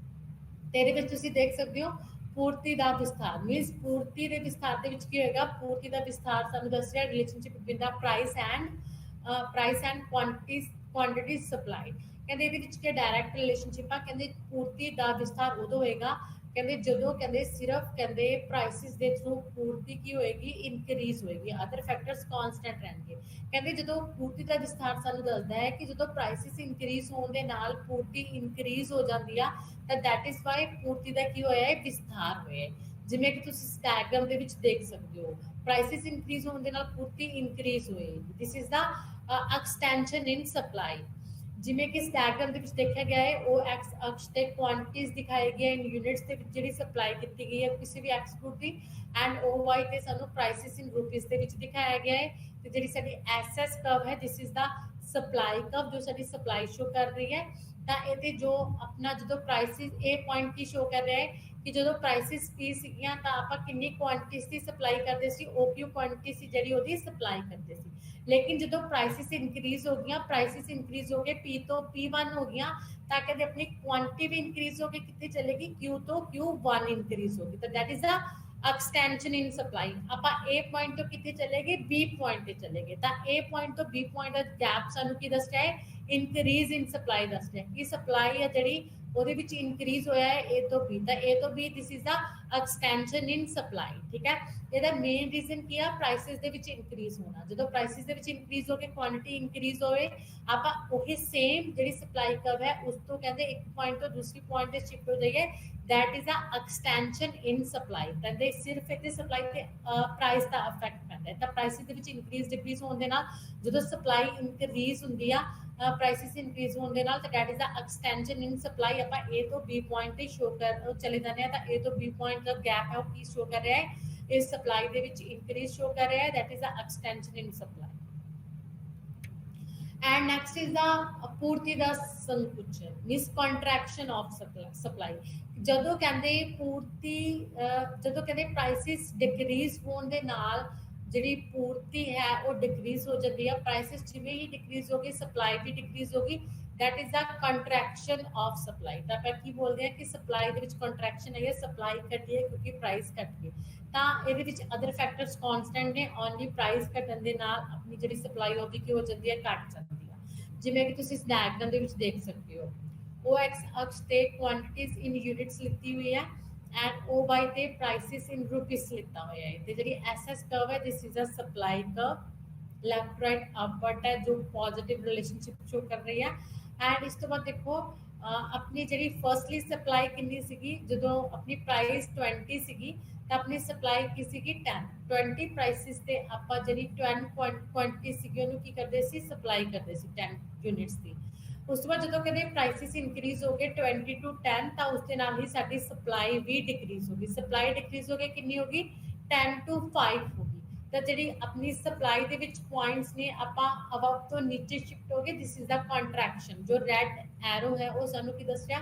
ਤੇਰੇ ਵਿੱਚ ਤੁਸੀਂ ਦੇਖ ਸਕਦੇ ਹੋ ਪੂਰਤੀ ਦਾ ਵਿਸਥਾਰ ਮੀਨਸ ਪੂਰਤੀ ਦੇ ਵਿਸਥਾਰ ਦੇ ਵਿੱਚ ਕੀ ਹੋਏਗਾ, ਪੂਰਤੀ ਦਾ ਵਿਸਥਾਰ ਸਾਨੂੰ ਦੱਸ ਰਿਹਾ relationship between the price and quantity supply. ਕਹਿੰਦੇ ਇਹਦੇ ਵਿੱਚ ਕੀ ਡਾਇਰੈਕਟ ਰਿਲੇਸ਼ਨਸ਼ਿਪ ਆ, ਕਹਿੰਦੇ ਪੂਰਤੀ ਦਾ ਵਿਸਥਾਰ ਉਦੋਂ ਹੋਏਗਾ ਕਹਿੰਦੇ ਜਦੋਂ ਕਹਿੰਦੇ ਸਿਰਫ ਕਹਿੰਦੇ ਪ੍ਰਾਈਸਿਸ ਦੇ ਥਰੂ ਪੂਰਤੀ ਕੀ ਹੋਏਗੀ, ਇਨਕਰੀਜ਼ ਹੋਏਗੀ, ਅਦਰ ਫੈਕਟਰਸ ਕਾਂਸਟੈਂਟ ਰਹਿਣਗੇ। ਕਹਿੰਦੇ ਜਦੋਂ ਪੂਰਤੀ ਦਾ ਵਿਸਥਾਰ ਸਾਨੂੰ ਦੱਸਦਾ ਹੈ ਕਿ ਜਦੋਂ ਪ੍ਰਾਈਸਿਸ ਇਨਕਰੀਜ਼ ਹੋਣ ਦੇ ਨਾਲ ਪੂਰਤੀ ਇਨਕਰੀਜ਼ ਹੋ ਜਾਂਦੀ ਆ, ਤਾਂ ਦੈਟ ਇਜ਼ ਵਾਈ ਪੂਰਤੀ ਦਾ ਕੀ ਹੋਇਆ ਹੈ, ਵਿਸਥਾਰ ਹੋਇਆ ਹੈ। ਜਿਵੇਂ ਕਿ ਤੁਸੀਂ ਇਸ ਡਾਇਗਰਾਮ ਦੇ ਵਿੱਚ ਦੇਖ ਸਕਦੇ ਹੋ, ਪ੍ਰਾਈਸਿਸ ਇੰਕਰੀਜ਼ ਹੋਣ ਦੇ ਨਾਲ ਪੂਰਤੀ ਇੰਕਰੀਜ਼ ਹੋਏਗੀ। ਦਿਸ is the extension in supply. ਜਿਵੇਂ ਕਿ ਇਸ ਡਾਇਗਰਾਮ ਦੇ ਵਿੱਚ ਦੇਖਿਆ ਗਿਆ ਹੈ, ਉਹ ਐਕਸ ਅਕਸ਼ ਤੇ ਕੁਆਂਟੀਟੀਜ਼ ਦਿਖਾਏ ਗਏ ਇਨ ਯੂਨਿਟਸ ਦੇ ਵਿੱਚ ਜਿਹੜੀ ਸਪਲਾਈ ਕੀਤੀ ਗਈ ਹੈ ਕਿਸੇ ਵੀ export the, and O Y ਤੇ ਸਾਨੂੰ ਪ੍ਰਾਈਸਿਸ ਇਨ ਰੁਪੀਸ ਦੇ ਵਿੱਚ ਦਿਖਾਇਆ ਗਿਆ ਹੈ। ਤੇ ਜਿਹੜੀ ਸਾਡੀ ਐਸਐਸ ਕਰਵ ਹੈ, this is the supply curve, ਜੋ ਸਾਡੀ ਸਪਲਾਈ ਸ਼ੋ ਕਰ ਰਹੀ ਹੈ। ਤਾਂ ਇਹਦੇ ਜੋ ਆਪਣਾ ਜਦੋਂ ਪ੍ਰਾਈਸਿਸ, ਇਹ ਪੁਆਇੰਟ ਕੀ ਸ਼ੋ ਕਰ ਰਿਹਾ ਹੈ ਕਿ ਜਦੋਂ ਪ੍ਰਾਈਸਿਸ ਪੀ ਸੀਗੀਆਂ ਤਾਂ ਆਪਾਂ ਕਿੰਨੀ ਕੁਆਂਟੀਟੀਜ਼ ਦੀ ਸਪਲਾਈ ਕਰਦੇ ਸੀ, ਓਪੀਓ ਕੁਆਂਟੀਟੀ ਸੀ ਜਿਹੜੀ ਉਹਦੀ ਸਪਲਾਈ ਕਰਦੇ ਸੀ। ਲੇਕਿਨ ਜਦੋਂ ਪ੍ਰਾਈਸਿਸ ਇੰਕਰੀਜ਼ ਹੋ ਗਈਆਂ, ਪ੍ਰਾਈਸਿਸ ਇੰਕਰੀਜ਼ ਹੋ ਗਏ ਪੀ ਤੋਂ P1 ਹੋ ਗਈਆਂ, ਤਾਂ ਕਹਿੰਦੇ ਆਪਣੀ ਕੁਆਂਟੀਟੀ ਵੀ ਇੰਕਰੀਜ਼ ਹੋ ਕੇ ਕਿੱਥੇ ਚਲੇਗੀ, Q ਤੋਂ Q1 ਇੰਕਰੀਜ਼ ਹੋਗੀ। ਤਾਂ that is the extension in supply. ਆਪਾਂ A ਪੁਆਇੰਟ ਤੋਂ ਕਿੱਥੇ ਚਲੇਗੇ, B ਪੁਆਇੰਟ ਤੇ ਚਲੇਗੇ। ਤਾਂ A ਪੁਆਇੰਟ ਤੋਂ B ਪੁਆਇੰਟ ਦਾ ਗੈਪ ਸਾਨੂੰ ਕੀ ਦੱਸ ਰਿਹਾ ਹੈ, ਇਨਕਰੀਜ਼ ਇਨ ਸਪਲਾਈ ਦੱਸ ਰਿਹਾ ਹੈ ਕਿ ਸਪਲਾਈ ਹੈ ਜਿਹੜੀ ਉਹਦੇ ਵਿੱਚ ਇਨਕਰੀਜ਼ ਹੋਇਆ ਹੈ A ਤੋਂ B। ਤਾਂ A ਤੋਂ B this is the extension in supply. ਠੀਕ ਹੈ, ਇਹਦਾ ਮੇਨ ਰੀਜ਼ਨ ਕੀ ਆ, ਪ੍ਰਾਈਸਿਸ ਦੇ ਵਿੱਚ ਇਨਕਰੀਜ਼ ਹੋਣਾ। ਜਦੋਂ ਪ੍ਰਾਈਸਿਸ ਦੇ ਵਿੱਚ ਇਨਕਰੀਜ਼ ਹੋ ਕੇ ਕੁਆਂਟੀਟੀ ਇਨਕਰੀਜ਼ ਹੋਵੇ, ਆਪਾਂ ਉਹੀ ਸੇਮ ਜਿਹੜੀ ਸਪਲਾਈ ਕਰਵ ਹੈ ਉਸ ਤੋਂ ਕਹਿੰਦੇ ਇੱਕ ਪੁਆਇੰਟ ਤੋਂ ਦੂਸਰੀ ਪੁਆਇੰਟ ਤੇ ਸ਼ਿਫਟ ਹੋ ਜਾਈਏ, that is a extension in supply। ਕਹਿੰਦੇ ਸਿਰਫ ਇਹਦੇ ਸਪਲਾਈ ਤੇ ਪ੍ਰਾਈਸ ਦਾ ਇਫੈਕਟ ਪੈਂਦਾ ਹੈ। ਤਾਂ ਪ੍ਰਾਈਸਿਸ ਦੇ ਵਿੱਚ ਇਨਕਰੀਜ਼ ਡਿਕਰੀਜ਼ ਹੋਣ ਦੇ ਨਾਲ ਜਦੋਂ ਸਪਲਾਈ ਇਨਕਰੀਜ਼ ਹੁੰਦੀ ਆ, ਪ੍ਰਾਈਸਿਸ ਇਨਕਰੀਜ਼ ਹੋਣ ਦੇ ਨਾਲ, ਤਾਂ that is a extension in supply। ਆਪਾਂ A ਤੋਂ B ਪੁਆਇੰਟ ਤੇ ਸ਼ੋ ਕਰ ਚਲੇ ਜਾਂਦੇ ਆ, ਤਾਂ A ਤੋਂ B ਪੁਆਇੰਟ ਦਾ ਗੈਪ ਹੈ ਉਹ ਕੀ ਸ਼ੋ ਕਰ ਰਿਹਾ ਹੈ, ਇਸ ਸਪਲਾਈ ਦੇ ਵਿੱਚ ਇਨਕਰੀਜ਼ ਸ਼ੋ ਕਰ ਰਿਹਾ ਹੈ, that is a extension in supply। and next is the ਪੂਰਤੀ ਦਾ ਸੰਕੁਚਨ, ਮਿਸ ਕੰਟਰੈਕਸ਼ਨ ਆਫ ਸਪਲਾਈ। ਜਦੋਂ ਕਹਿੰਦੇ ਪੂਰਤੀ, ਜਦੋਂ ਕਹਿੰਦੇ ਪ੍ਰਾਈਸਿਸ ਡਿਕਰੀਜ਼ ਹੋਣ ਦੇ ਨਾਲ ਜਿਹੜੀ ਪੂਰਤੀ ਹੈ ਉਹ ਡਿਕਰੀਜ਼ ਹੋ ਜਾਂਦੀ ਹੈ। ਪ੍ਰਾਈਸਿਸ ਜਿਵੇਂ ਹੀ ਡਿਕਰੀਜ਼ ਹੋ ਗਈ, ਸਪਲਾਈ ਵੀ ਡਿਕਰੀਜ਼ ਹੋ ਗਈ, that is the contraction of supply। ਤਾਂ ਆਪਾਂ ਕੀ ਬੋਲਦੇ ਹਾਂ ਕਿ ਸਪਲਾਈ ਦੇ ਵਿੱਚ ਕੰਟਰੈਕਸ਼ਨ ਹੈ, ਸਪਲਾਈ ਘਟੀ ਹੈ ਕਿਉਂਕਿ ਪ੍ਰਾਈਸ ਘਟ ਗਏ। ਤਾਂ ਇਹਦੇ ਵਿੱਚ ਅਦਰ ਫੈਕਟਰਸ ਕਨਸਟੈਂਟ ਨੇ, ਓਨਲੀ ਪ੍ਰਾਈਸ ਘਟਣ ਦੇ ਨਾਲ ਆਪਣੀ ਜਿਹੜੀ ਸਪਲਾਈ ਉਹਦੀ ਕੀ ਹੋ ਜਾਂਦੀ ਹੈ, ਘਟ ਜਾਂਦੀ ਹੈ। ਜਿਵੇਂ ਕਿ ਤੁਸੀਂ ਇਸ ਡਾਇਗਰਾਮ ਦੇ ਵਿੱਚ ਦੇਖ ਸਕਦੇ ਹੋ, ਉਹ ਐਕਸ ਅਕਸ਼ ਤੇ ਕੁਆਂਟੀਟੀਜ਼ ਇਨ ਯੂਨਿਟਸ ਲਿੱਤੀ ਹੋਈ ਹੈ, ਐਂਡ ਓ ਵਾਈ ਤੇ ਪ੍ਰਾਈਸਿਸ ਇਨ ਰੁਪੀਸ ਲਿੱਤਾ ਹੋਇਆ ਹੈ। ਤੇ ਜਿਹੜੀ ਐਸਐਸ ਕਰਵ ਹੈ, this is a supply curve, left right upward ਹੈ ਜੋ ਪੋਜ਼ਿਟਿਵ ਰਿਲੇਸ਼ਨਸ਼ਿਪ ਸ਼ੋ ਕਰ ਰਹੀ ਹੈ। ਐਂਡ ਇਸ ਤੋਂ ਬਾਅਦ ਦੇਖੋ ਆਪਣੀ ਜਿਹੜੀ ਫਰਸਟਲੀ ਸਪਲਾਈ ਕਿੰਨੀ ਸੀਗੀ, ਜਦੋਂ ਆਪਣੀ ਪ੍ਰਾਈਸ 20 ਸੀਗੀ ਤਾਂ ਆਪਣੀ ਸਪਲਾਈ ਕੀ ਸੀਗੀ 10। 20 ਪ੍ਰਾਈਸਿਸ ਤੇ ਆਪਾਂ ਜਿਹੜੀ 10 ਕੁਆਂਟੀਟੀ ਸੀਗੀ ਉਹਨੂੰ ਕੀ ਕਰਦੇ ਸੀ, ਸਪਲਾਈ ਕਰਦੇ ਸੀ 10 ਯੂਨਿਟਸ ਦੀ। ਉਸ ਤੋਂ ਬਾਅਦ ਜਦੋਂ ਕਹਿੰਦੇ ਪ੍ਰਾਈਸਿਸ ਇਨਕਰੀਜ਼ ਹੋ ਗਏ 20 to 10, ਤਾਂ ਉਸ ਦੇ ਨਾਲ ਹੀ ਸਾਡੀ ਸਪਲਾਈ ਵੀ ਡਿਕਰੀਜ਼ ਹੋ ਗਈ। ਸਪਲਾਈ ਡਿਕਰੀਜ਼ ਹੋ ਕੇ ਕਿੰਨੀ ਹੋ ਗਈ, 10 to 5 ਹੋ ਗਈ। ਤਾਂ ਜਿਹੜੀ ਆਪਣੀ ਸਪਲਾਈ ਦੇ ਵਿੱਚ ਪੁਆਇੰਟਸ ਨੇ ਆਪਾਂ ਅਬਵ ਤੋਂ ਨੀਚੇ ਸ਼ਿਫਟ ਹੋ ਗਏ, ਦਿਸ ਇਜ਼ ਦਾ ਕੰਟਰੈਕਸ਼ਨ। ਜੋ ਰੈਡ ਐਰੋ ਹੈ ਉਹ ਸਾਨੂੰ ਕੀ ਦੱਸ ਰਿਹਾ,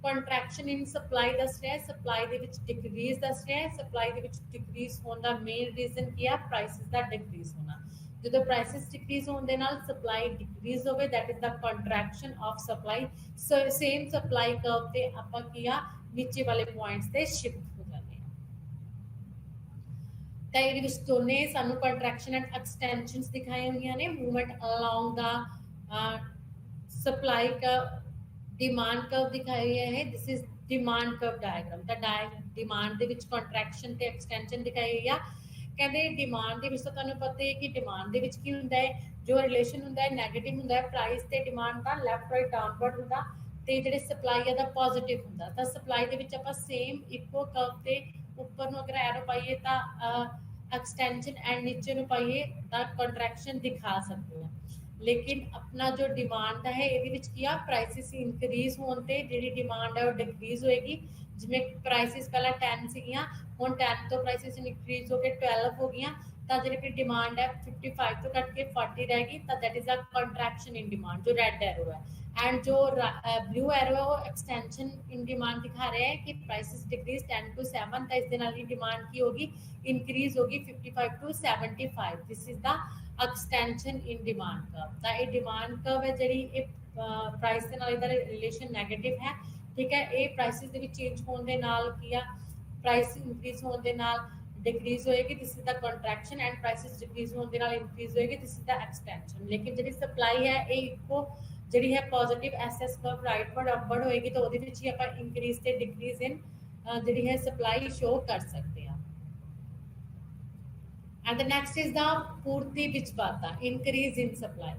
ਕੰਟਰੈਕਸ਼ਨ ਇਨ ਸਪਲਾਈ ਦੱਸ ਰਿਹਾ ਹੈ, ਸਪਲਾਈ ਦੇ ਵਿੱਚ ਡਿਕਰੀਜ਼ ਦੱਸ ਰਿਹਾ ਹੈ। ਸਪਲਾਈ ਦੇ ਵਿੱਚ ਡਿਕਰੀਜ਼ ਹੋਣ ਦਾ ਮੇਨ ਰੀਜ਼ਨ ਕੀ ਹੈ, ਪ੍ਰਾਈਸਿਸ ਦਾ ਡਿਕਰੀਜ਼ ਹੋਣਾ। ਜਦੋਂ ਪ੍ਰਾਈਸਿਸ ਡਿਕਰੀਜ਼ ਹੋਣ ਦੇ ਨਾਲ ਸਪਲਾਈ ਡਿਕਰੀਜ਼ ਹੋਵੇ, that is the contraction of supply। Same supply curve ਤੇ ਆਪਾਂ ਕੀ ਆ, ਨੀਚੇ ਵਾਲੇ ਪੁਆਇੰਟਸ ਤੇ ਸ਼ਿਫਟ ਹੋ ਜਾਂਦੇ ਹਾਂ। ਤਾਂ ਇਹਦੇ ਵਿੱਚ ਦੋਨੇ ਸਾਨੂੰ ਕੰਟਰੈਕਸ਼ਨ ਐਂਡ ਐਕਸਟੈਂਸ਼ਨਸ ਦਿਖਾਈਆਂ ਹੋਈਆਂ ਨੇ, ਮੂਵਮੈਂਟ ਅਲੋਂਗ ਦਾ ਸਪਲਾਈ ਦਾ डिमांड कर्व दिखाई हुई है, this is demand curve diagram. ਤਾਂ डिमांड ਦੇ ਵਿੱਚ ਕੰਟਰੈਕਸ਼ਨ ਤੇ ਐਕਸਟੈਂਸ਼ਨ ਦਿਖਾਈ ਹੋਈ ਆ। ਕਹਿੰਦੇ ਡਿਮਾਂਡ ਦੇ ਵਿੱਚ ਤਾਂ ਤੁਹਾਨੂੰ ਪਤਾ ਹੈ ਕਿ ਡਿਮਾਂਡ ਦੇ ਵਿੱਚ ਕੀ ਹੁੰਦਾ ਹੈ, ਜੋ ਰਿਲੇਸ਼ਨ ਹੁੰਦਾ ਹੈ ਨੈਗੇਟਿਵ ਹੁੰਦਾ ਹੈ, ਪ੍ਰਾਈਸ ਤੇ ਡਿਮਾਂਡ ਦਾ ਲੈਫਟ ਰਾਈਟ ਡਾਊਨਵਰਡ ਹੁੰਦਾ, ਤੇ ਜਿਹੜੇ ਸਪਲਾਈ ਦਾ ਪੋਜ਼ਿਟਿਵ ਹੁੰਦਾ। ਤਾਂ ਸਪਲਾਈ ਦੇ ਵਿੱਚ ਆਪਾਂ ਸੇਮ ਇਕੋ ਕਰਵ ਤੇ ਉੱਪਰ ਨੂੰ ਅਗਰ ਐਰੋ ਪਾਈਏ ਤਾਂ ਐਕਸਟੈਂਸ਼ਨ ਐਂਡ ਨੀਚੇ ਨੂੰ ਪਾਈਏ ਤਾਂ ਕੰਟਰੈਕਸ਼ਨ ਦਿਖਾ ਸਕਦੇ ਹਾਂ। ਲੇਕਿਨ ਆਪਣਾ ਜੋ ਡਿਮਾਂਡ ਹੈ ਇਹਦੇ ਵਿੱਚ ਕੀ ਆ, ਪ੍ਰਾਈਸਿਸ ਇਨਕਰੀਜ਼ ਹੋਣ ਤੇ ਜਿਹੜੀ ਡਿਮਾਂਡ ਹੈ ਉਹ ਡਿਕਰੀਜ਼ ਹੋਏਗੀ। ਜਿਵੇਂ ਪ੍ਰਾਈਸਿਸ ਪਹਿਲਾਂ 10 ਸੀਗੀਆਂ, ਹੁਣ 10 ਤੋਂ ਪ੍ਰਾਈਸਿਸ ਇਨਕਰੀਜ਼ ਹੋ ਕੇ 12 ਹੋ ਗਈਆਂ, ਤਾਂ ਜਿਹੜੀ ਡਿਮਾਂਡ ਹੈ 55 ਤੋਂ ਕੱਟ ਕੇ 40 ਰਹਿ ਗਈ। ਤਾਂ that is a contraction in demand, ਜੋ ਰੈਡ ਐਰੋ ਹੈ। एंड जो ब्लू एरो है वो एक्सटेंशन इन डिमांड दिखा रहे हैं कि प्राइसेस डिक्रीज 10 to 7, तो इस दिन वाली डिमांड की होगी इंक्रीज होगी 55 to 75। This is the extension in demand curve. तो ये डिमांड कर्व है ਜਿਹੜੀ ਇਹ ਪ੍ਰਾਈਸ ਦੇ ਨਾਲ ਇਹਦਾ ਰਿਲੇਸ਼ਨ ਨੈਗੇਟਿਵ ਹੈ। ਠੀਕ ਹੈ, ਇਹ ਪ੍ਰਾਈਸਿਸ ਦੇ ਵਿੱਚ ਚੇਂਜ ਹੋਣ ਦੇ ਨਾਲ ਕੀ ਆ, ਪ੍ਰਾਈਸ ਇੰਕਰੀਜ਼ ਹੋਣ ਦੇ ਨਾਲ डिक्रीज होएगी, this is the contraction, and prices decrease होने के नाल इंक्रीज होएगी, दिस इज द एक्सटेंशन। लेकिन ਜਿਹੜੀ सप्लाई है ये इको ਜਿਹੜੀ ਹੈ ਪੋਜ਼ਿਟਿਵ ਐਸਐਸ ਕਰਵ ਰਾਈਟਵਰਡ ਅਪਵਰਡ ਹੋਏਗੀ, ਤਾਂ ਉਹਦੇ ਵਿੱਚ ਹੀ ਆਪਾਂ ਇੰਕਰੀਜ਼ ਤੇ ਡਿਕਰੀਜ਼ ਇਨ ਜਿਹੜੀ ਹੈ ਸਪਲਾਈ ਸ਼ੋ ਕਰ ਸਕਦੇ ਹਾਂ। And the next is the ਪੂਰਤੀ ਵਿੱਚ ਵਾਧਾ, increase in supply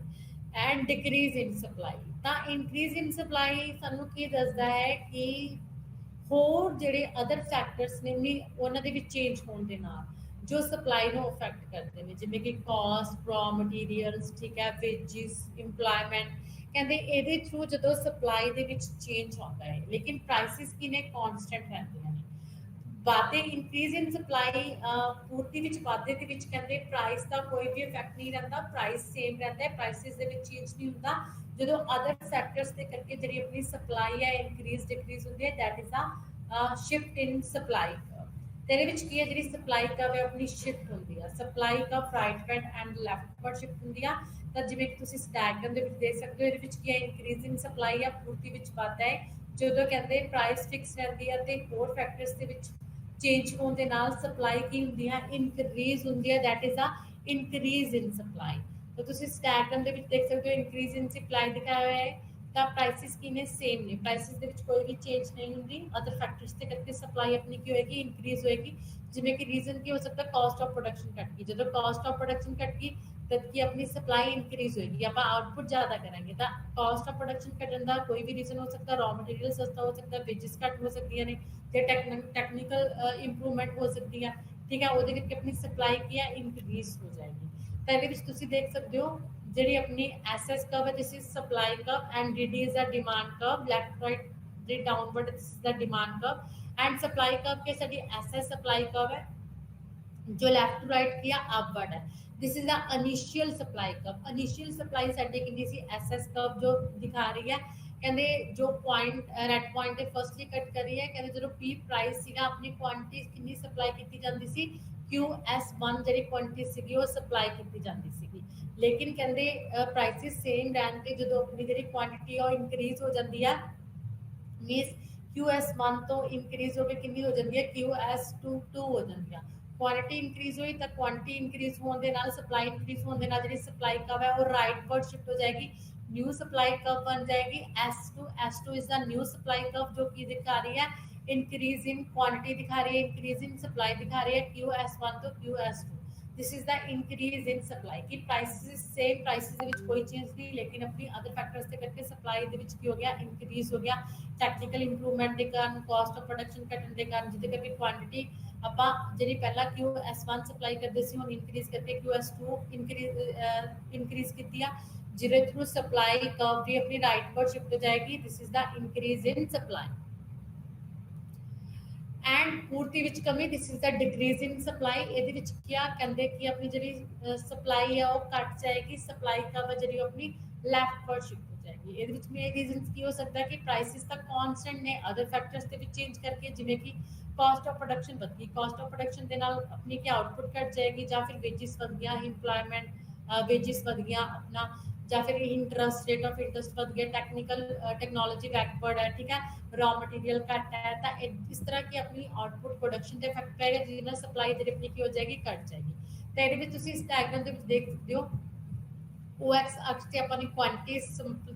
and decrease in supply. ਤਾਂ ਇਨਕਰੀਜ਼ ਇਨ ਸਪਲਾਈ ਸਾਨੂੰ ਕੀ ਦੱਸਦਾ ਹੈ ਕਿ ਹੋਰ ਜਿਹੜੇ ਅਦਰ ਫੈਕਟਰਸ ਨੇ ਵੀ ਉਹਨਾਂ ਦੇ ਵਿੱਚ ਚੇਂਜ ਹੋਣ ਦੇ ਨਾਲ ਜੋ ਸਪਲਾਈ ਨੂੰ ਅਫੈਕਟ ਕਰਦੇ ਨੇ, ਜਿਵੇਂ ਕਿ ਕਾਸਟ, ਰॉ ਮਟੀਰੀਅਲਸ, ਠੀਕ ਹੈ, ਵੇਜਿਸ, ਇੰਪਲੋਇਮੈਂਟ। ਕਹਿੰਦੇ ਇਹਦੇ ਥਰੂ ਜਦੋਂ ਸਪਲਾਈ ਦੇ ਵਿੱਚ ਚੇਂਜ ਆਉਂਦਾ ਹੈ, ਲੇਕਿਨ ਪ੍ਰਾਈਸਿਸ ਕੀ ਨੇ, ਕਾਂਸਟੈਂਟ ਰਹਿੰਦੀਆਂ ਨੇ। ਵਾਧੇ, ਇੰਕਰੀਜ਼ ਇਨ ਸਪਲਾਈ, ਪੂਰਤੀ ਵਿੱਚ ਵਾਧੇ ਦੇ ਵਿੱਚ ਕਹਿੰਦੇ ਪ੍ਰਾਈਸ ਦਾ ਕੋਈ ਵੀ ਇਫੈਕਟ ਨਹੀਂ ਰਹਿੰਦਾ, ਪ੍ਰਾਈਸ ਸੇਮ ਰਹਿੰਦਾ ਹੈ, ਪ੍ਰਾਈਸਿਸ ਦੇ ਵਿੱਚ ਚੇਂਜ ਨਹੀਂ ਹੁੰਦਾ। ਜਦੋਂ ਅਦਰ ਫੈਕਟਰਸ ਦੇ ਕਰਕੇ ਜਿਹੜੀ ਆਪਣੀ ਸਪਲਾਈ ਹੈ ਇੰਕਰੀਜ਼ ਡਿਕਰੀਜ਼ ਹੁੰਦੀ ਹੈ, that is a shift in supply. ਤੇਰੇ ਵਿੱਚ ਕੀ ਹੈ, ਜਿਹੜੀ ਸਪਲਾਈ ਕਰਵ ਹੈ ਆਪਣੀ ਸ਼ਿਫਟ ਹੁੰਦੀ ਆ, ਸਪਲਾਈ ਕਰਵ ਰਾਈਟਵਰਡ ਐਂਡ ਲੈਫਟਵਰਡ ਸ਼ਿਫਟ ਹੁੰਦੀ ਆ। ਤਾਂ ਜਿਵੇਂ ਕਿ ਤੁਸੀਂ ਇਸ ਡਾਇਗਰਾਮ ਦੇ ਵਿੱਚ ਦੇਖ ਸਕਦੇ ਹੋ, ਇਹਦੇ ਵਿੱਚ ਕੀ ਹੈ, ਇੰਕਰੀਜ਼ ਇਨ ਸਪਲਾਈ ਆ, ਪੂਰਤੀ ਵਿੱਚ ਵਾਧਾ ਹੈ। ਜਦੋਂ ਕਹਿੰਦੇ ਪ੍ਰਾਈਸ ਫਿਕਸ ਰਹਿੰਦੀ ਹੈ ਤੇ ਹੋਰ ਫੈਕਟਰਸ ਦੇ ਵਿੱਚ ਚੇਂਜ ਹੋਣ ਦੇ ਨਾਲ ਸਪਲਾਈ ਕੀ ਹੁੰਦੀ ਹੈ, ਇਨਕਰੀਜ਼ ਹੁੰਦੀ ਹੈ, that is a increase in supply. ਤਾਂ ਤੁਸੀਂ ਇਸ ਡਾਇਗਰਾਮ ਦੇ ਵਿੱਚ ਦੇਖ ਸਕਦੇ ਹੋ, ਇਨਕਰੀਜ਼ ਇਨ ਸਪਲਾਈ ਦਿਖਾਇਆ ਹੋਇਆ ਹੈ। ਤਾਂ ਪ੍ਰਾਈਸਿਸ ਕੀ ਨੇ, ਸੇਮ ਨੇ, ਪ੍ਰਾਈਸਿਸ ਦੇ ਵਿੱਚ ਕੋਈ ਵੀ ਚੇਂਜ ਨਹੀਂ ਹੁੰਦੀ। ਅਦਰ ਫੈਕਟਰਸ ਦੇ ਕਰਕੇ ਸਪਲਾਈ ਆਪਣੀ ਕੀ ਹੋਏਗੀ, ਇਨਕਰੀਜ਼ ਹੋਏਗੀ। ਜਿਵੇਂ ਕਿ ਰੀਜ਼ਨ ਕੀ ਹੋ ਸਕਦਾ, ਕਾਸਟ ਆਫ ਪ੍ਰੋਡਕਸ਼ਨ ਘਟ ਗਈ। ਜਦੋਂ ਕਾਸਟ ਆਫ ਪ੍ਰੋਡਕਸ਼ਨ ਘਟ ਗਈ ਤਦ ਕੀ ਆਪਣੀ ਸਪਲਾਈ ਇਨਕਰੀਜ਼ ਹੋਏਗੀ, ਆਪਾਂ ਆउटपुट ਜ਼ਿਆਦਾ ਕਰਾਂਗੇ। ਤਾਂ ਕਾਸਟ ਆਫ ਪ੍ਰੋਡਕਸ਼ਨ ਘਟਣ ਦਾ ਕੋਈ ਵੀ ਰੀਜ਼ਨ ਹੋ ਸਕਦਾ, ਰॉ ਮਟੀਰੀਅਲ ਸਸਤਾ ਹੋ ਸਕਦਾ, ਵੇਜਿਸ ਘੱਟ ਹੋ ਸਕਦੀਆਂ ਨੇ, ਤੇ ਟੈਕਨੀਕਲ ਇੰਪਰੂਵਮੈਂਟ ਹੋ ਸਕਦੀ ਹੈ, ਠੀਕ ਹੈ, ਉਹਦੇ ਕਰਕੇ ਆਪਣੀ ਸਪਲਾਈ ਕੀ ਹੈ, ਇਨਕਰੀਜ਼ ਹੋ ਜਾਏਗੀ। ਤਾਂ ਇਹਦੇ ਵਿੱਚ ਤੁਸੀਂ ਦੇਖ ਸਕਦੇ ਹੋ ਜਿਹੜੀ ਆਪਣੀ ਐਸਐਸ ਕਰਵ ਹੈ, this is supply curve, and DD is a demand curve, left right ਦੀ downward this is the demand curve, and supply curve के साਡੀ ਐਸਐਸ ਸਪਲਾਈ ਕਰਵ ਹੈ जो लैफ्ट टू राइट किया अपवर्ड है। This is the initial supply curve. Initial supply साडे कितनी सी SS curve जो दिखा रही है, कहते जो पॉइंट रेड पॉइंट है फर्स्टली कट कर रही है, कहते जो पी प्राइस सीगा अपनी क्वांटिटी कितनी सप्लाई की जाती सी, QS1 ਜਿਹੜੀ ਕੁਆਂਟੀਟੀ ਸੀਗੀ ਉਹ ਸਪਲਾਈ ਕੀਤੀ ਜਾਂਦੀ ਸੀਗੀ। ਲੇਕਿਨ ਕਹਿੰਦੇ ਪ੍ਰਾਈਸਿਸ ਸੇਮ ਰਹਿਣ ਤੇ ਜਦੋਂ ਆਪਣੀ ਜਿਹੜੀ ਕੁਆਂਟੀਟੀ ਉਹ ਇਨਕਰੀਜ਼ ਹੋ ਜਾਂਦੀ ਹੈ, ਮੀਨਸ QS1 ਤੋਂ ਇਨਕਰੀਜ਼ ਹੋ ਕੇ ਕਿੰਨੀ ਹੋ ਜਾਂਦੀ ਹੈ, QS2 ਹੋ ਜਾਂਦੀ ਹੈ। क्वांटिटी इंक्रीज हुई तो क्वांटिटी इंक्रीज होने के नाल सप्लाई इंक्रीज होने के नाल जी सप्लाई कर्व है वो राइटवर्ड शिफ्ट हो जाएगी, न्यू सप्लाई कर्व बन जाएगी S2 is the new supply curve जो कि दिखा रही है इंक्रीज इन क्वांटिटी दिखा रही है, इंक्रीज इन सप्लाई दिखा रही है QS1 तो QS2। This is the increase in supply की प्राइसेस सेम प्राइसेस ਦੇ ਵਿੱਚ ਕੋਈ ਚੇਂਜ ਨਹੀਂ, ਲੇਕਿਨ ਆਪਣੀ ਅਦਰ ਫੈਕਟਰਸ ਦੇ ਕਰਕੇ ਸਪਲਾਈ ਦੇ ਵਿੱਚ ਕੀ ਹੋ ਗਿਆ, ਇਨਕਰੀਜ਼ ਹੋ ਗਿਆ। ਟੈਕਨੀਕਲ ਇੰਪਰੂਵਮੈਂਟ ਦੇ ਕਾਰਨ, ਕਾਸਟ ਆਫ ਪ੍ਰੋਡਕਸ਼ਨ ਘਟਣ ਦੇ ਕਾਰਨ, ਜਿਹਦੇ ਕਰਕੇ ਕੁਆਂਟੀਟੀ ਆਪਾਂ ਜਿਹੜੀ ਪਹਿਲਾਂ QS1 ਸਪਲਾਈ ਕਰਦੇ ਸੀ ਹੁਣ ਇਨਕਰੀਜ਼ ਕਰਕੇ QS2 ਇਨਕਰੀਜ਼ ਕੀਤੀ ਆ, ਜਿਹਦੇ ਥਰੂ ਸਪਲਾਈ ਕਰਵ ਵੀ ਆਪਣੀ ਰਾਈਟਵਰਡ ਸ਼ਿਫਟ ਹੋ ਜਾਏਗੀ। ਦਿਸ is the increase in supply. And ਪੂਰਤੀ ਵਿੱਚ ਕਮੀ, ਦਿਸ is the decrease in supply. ਇਹਦੇ ਵਿੱਚ ਕੀ ਆ, ਕਹਿੰਦੇ ਕਿ ਆਪਣੀ ਜਿਹੜੀ ਸਪਲਾਈ ਆ ਉਹ ਘਟ ਜਾਏਗੀ, ਸਪਲਾਈ ਕਰਵ ਜਿਹੜੀ ਆਪਣੀ ਲੈਫਟਵਰਡ ਸ਼ਿਫਟ ਹੋ ਜਾਏਗੀ। ਇਹਦੇ ਵਿੱਚ ਮੇਨ ਰੀਜ਼ਨਸ ਕੀ ਹੋ ਸਕਦਾ ਕਿ ਪ੍ਰਾਈਸਿਸ ਤਾਂ ਕਾਂਸਟੈਂਟ ਨੇ, ਅਦਰ ਫੈਕਟਰਸ ਦੇ ਵਿੱਚ ਚੇਂਜ ਕਰਕੇ, ਜਿਵੇਂ ਕਿ ਕਾਸਟ ਆਫ ਪ੍ਰੋਡਕਸ਼ਨ ਵਧ ਗਈ, ਕਾਸਟ ਆਫ ਪ੍ਰੋਡਕਸ਼ਨ ਦੇ ਨਾਲ ਆਪਣੀ ਕੀ ਆਊਟਪੁੱਟ ਘਟ ਜਾਏਗੀ, ਜਾਂ ਫਿਰ ਵੇਜਿਸ ਵਧ ਗਿਆ, ਇੰਪਲੋਇਮੈਂਟ ਵੇਜਿਸ ਵਧ ਗਿਆ ਆਪਣਾ, ਜਾਂ ਫਿਰ ਇੰਟਰਸਟ रेट ऑफ इंटरेस्ट बढ़ गया, टेक्नोलॉजी बैकवर्ड है, ठीक है, रॉ मटीरियल घट है, तो इस तरह की अपनी आउटपुट प्रोडक्शन से इफेक्ट पेगा, जिससे सप्लाई जी अपनी की हो जाएगी, घट जाएगी। तो ये इस डायग्राम के देख सकते हो, OX अक्ष से अपनी क्वांटिटी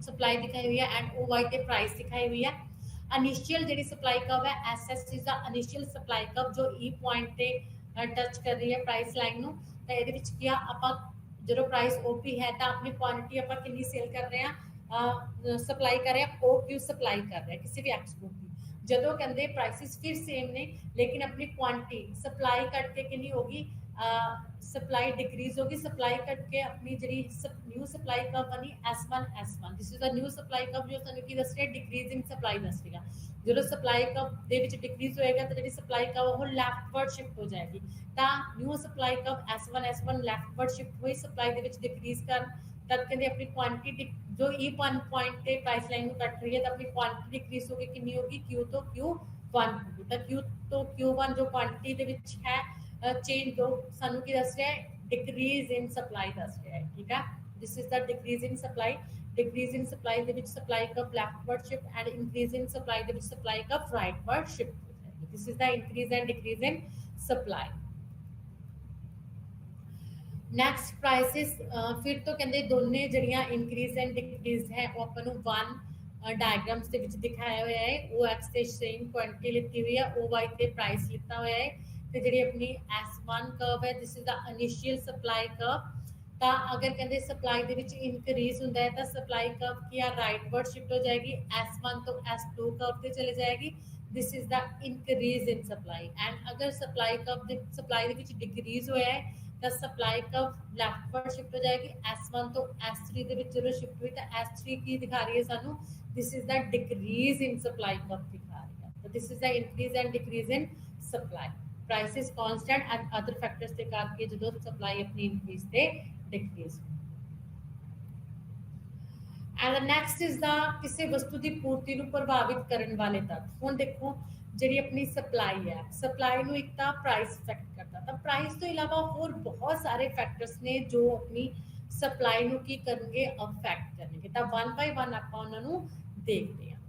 सप्लाई दिखाई हुई है एंड OY के प्राइस दिखाई हुई है। इनिशियल जी सप्लाई कर्व है SS is the initial supply curve जो E पॉइंट पे टच कर रही है प्राइस लाइन ਨੂੰ। तो ये क्या ਆਪਾਂ जो प्राइस OP है तो अपनी क्वांटिटी आप कितनी सेल कर रहे हैं, सप्लाई कर रहे हैं, OQ सप्लाई कर रहे हैं किसी भी एक्सपोर्ट की। जो कहते प्राइसिस फिर सेम ने, लेकिन अपनी क्वांटिटी सप्लाई कट के कितनी होगी, सप्लाई डिक्रीज होगी, सप्लाई कट के अपनी जी न्यू सप्लाई कर्व बनी S1 this is the new supply curve जो सानू की दस रहा डिक्रीज इन सप्लाई दस रहा। जो सप्लाई कर्व दे विच डिक्रीज होएगा तो जी सप्लाई कर्व वो लैफ्टवर्ड शिफ्ट हो जाएगी। तो new supply curve S1 leftward shift हुई, सप्लाई दे विच डिक्रीज कर तब कहते अपनी क्वांटिटी जो E1 पॉइंट पे प्राइस लाइन कट रही है तो अपनी क्वांटिटी डिक्रीज होगी, कितनी होगी, Q तो Q1 होगी। तो Q तो Q1 जो क्वांटिटी दे विच है चेंज जो सानू की दस रहा है डिक्रीज इन सप्लाई दस रहा है, ठीक है। This is the decrease in supply, decrease in supply दे which supply curve leftward shift and increase in supply दे which supply curve rightward shift हो जाएगी। This is the increase and decrease in supply. Next prices फिर तो कहते दोनों जड़ियाँ increase and decrease है वो अपन वन डायग्राम्स के दिखाया हुआ है। OX से सेम क्वांटिटी लिखी हुई है, OY से प्राइस लिखा हुआ है, तो जी अपनी S1 कर्व है this is the initial supply curve. तो अगर कहते सप्लाई के इनक्रीज होंगे तो सप्लाई कर्व की राइटवर्ड शिफ्ट हो जाएगी, S1 तो S2 कर्व से चले जाएगी। This is the increase in supply. And अगर सप्लाई कर्व सप्लाई ਦੇ ਵਿੱਚ डिक्रीज ਹੋਇਆ ਹੈ ਤਾਂ सप्लाई कर्व ਲੈਫਟਵਰਡ शिफ्ट हो जाएगी S1 ਤੋਂ S3 ਦੇ ਵਿੱਚ ਜਦੋਂ शिफ्ट हुई ਤਾਂ S3 ਕੀ ਦਿਖਾ ਰਹੀ ਹੈ ਸਾਨੂੰ, this is the decrease in supply curve दिखा रही है। तो this is the increase and decrease in supply, prices constant and other factors ਦੇ ਕਰਕੇ ਜਦੋਂ सप्लाई ਆਪਣੀ इंक्रीज ਤੇ decrease. And the next is the किसी वस्तु की पूर्ति ਨੂੰ ਪ੍ਰਭਾਵਿਤ ਕਰਨ ਵਾਲੇ ਤੱਤ। ਹੁਣ ਦੇਖੋ ਜਿਹੜੀ ਆਪਣੀ ਸਪਲਾਈ ਹੈ, ਸਪਲਾਈ ਨੂੰ ਇੱਕ ਤਾਂ ਪ੍ਰਾਈਸ ਇਫੈਕਟ ਕਰਦਾ, ਤਾਂ ਪ੍ਰਾਈਸ ਤੋਂ ਇਲਾਵਾ ਹੋਰ ਬਹੁਤ ਸਾਰੇ ਫੈਕਟਰਸ ਨੇ ਜੋ ਆਪਣੀ ਸਪਲਾਈ ਨੂੰ ਕੀ ਕਰਨਗੇ, ਅਫੈਕਟ ਕਰਨਗੇ। ਤਾਂ ਵਨ ਬਾਈ ਵਨ ਆਪਾਂ ਉਹਨਾਂ ਨੂੰ ਦੇਖਦੇ ਹਾਂ।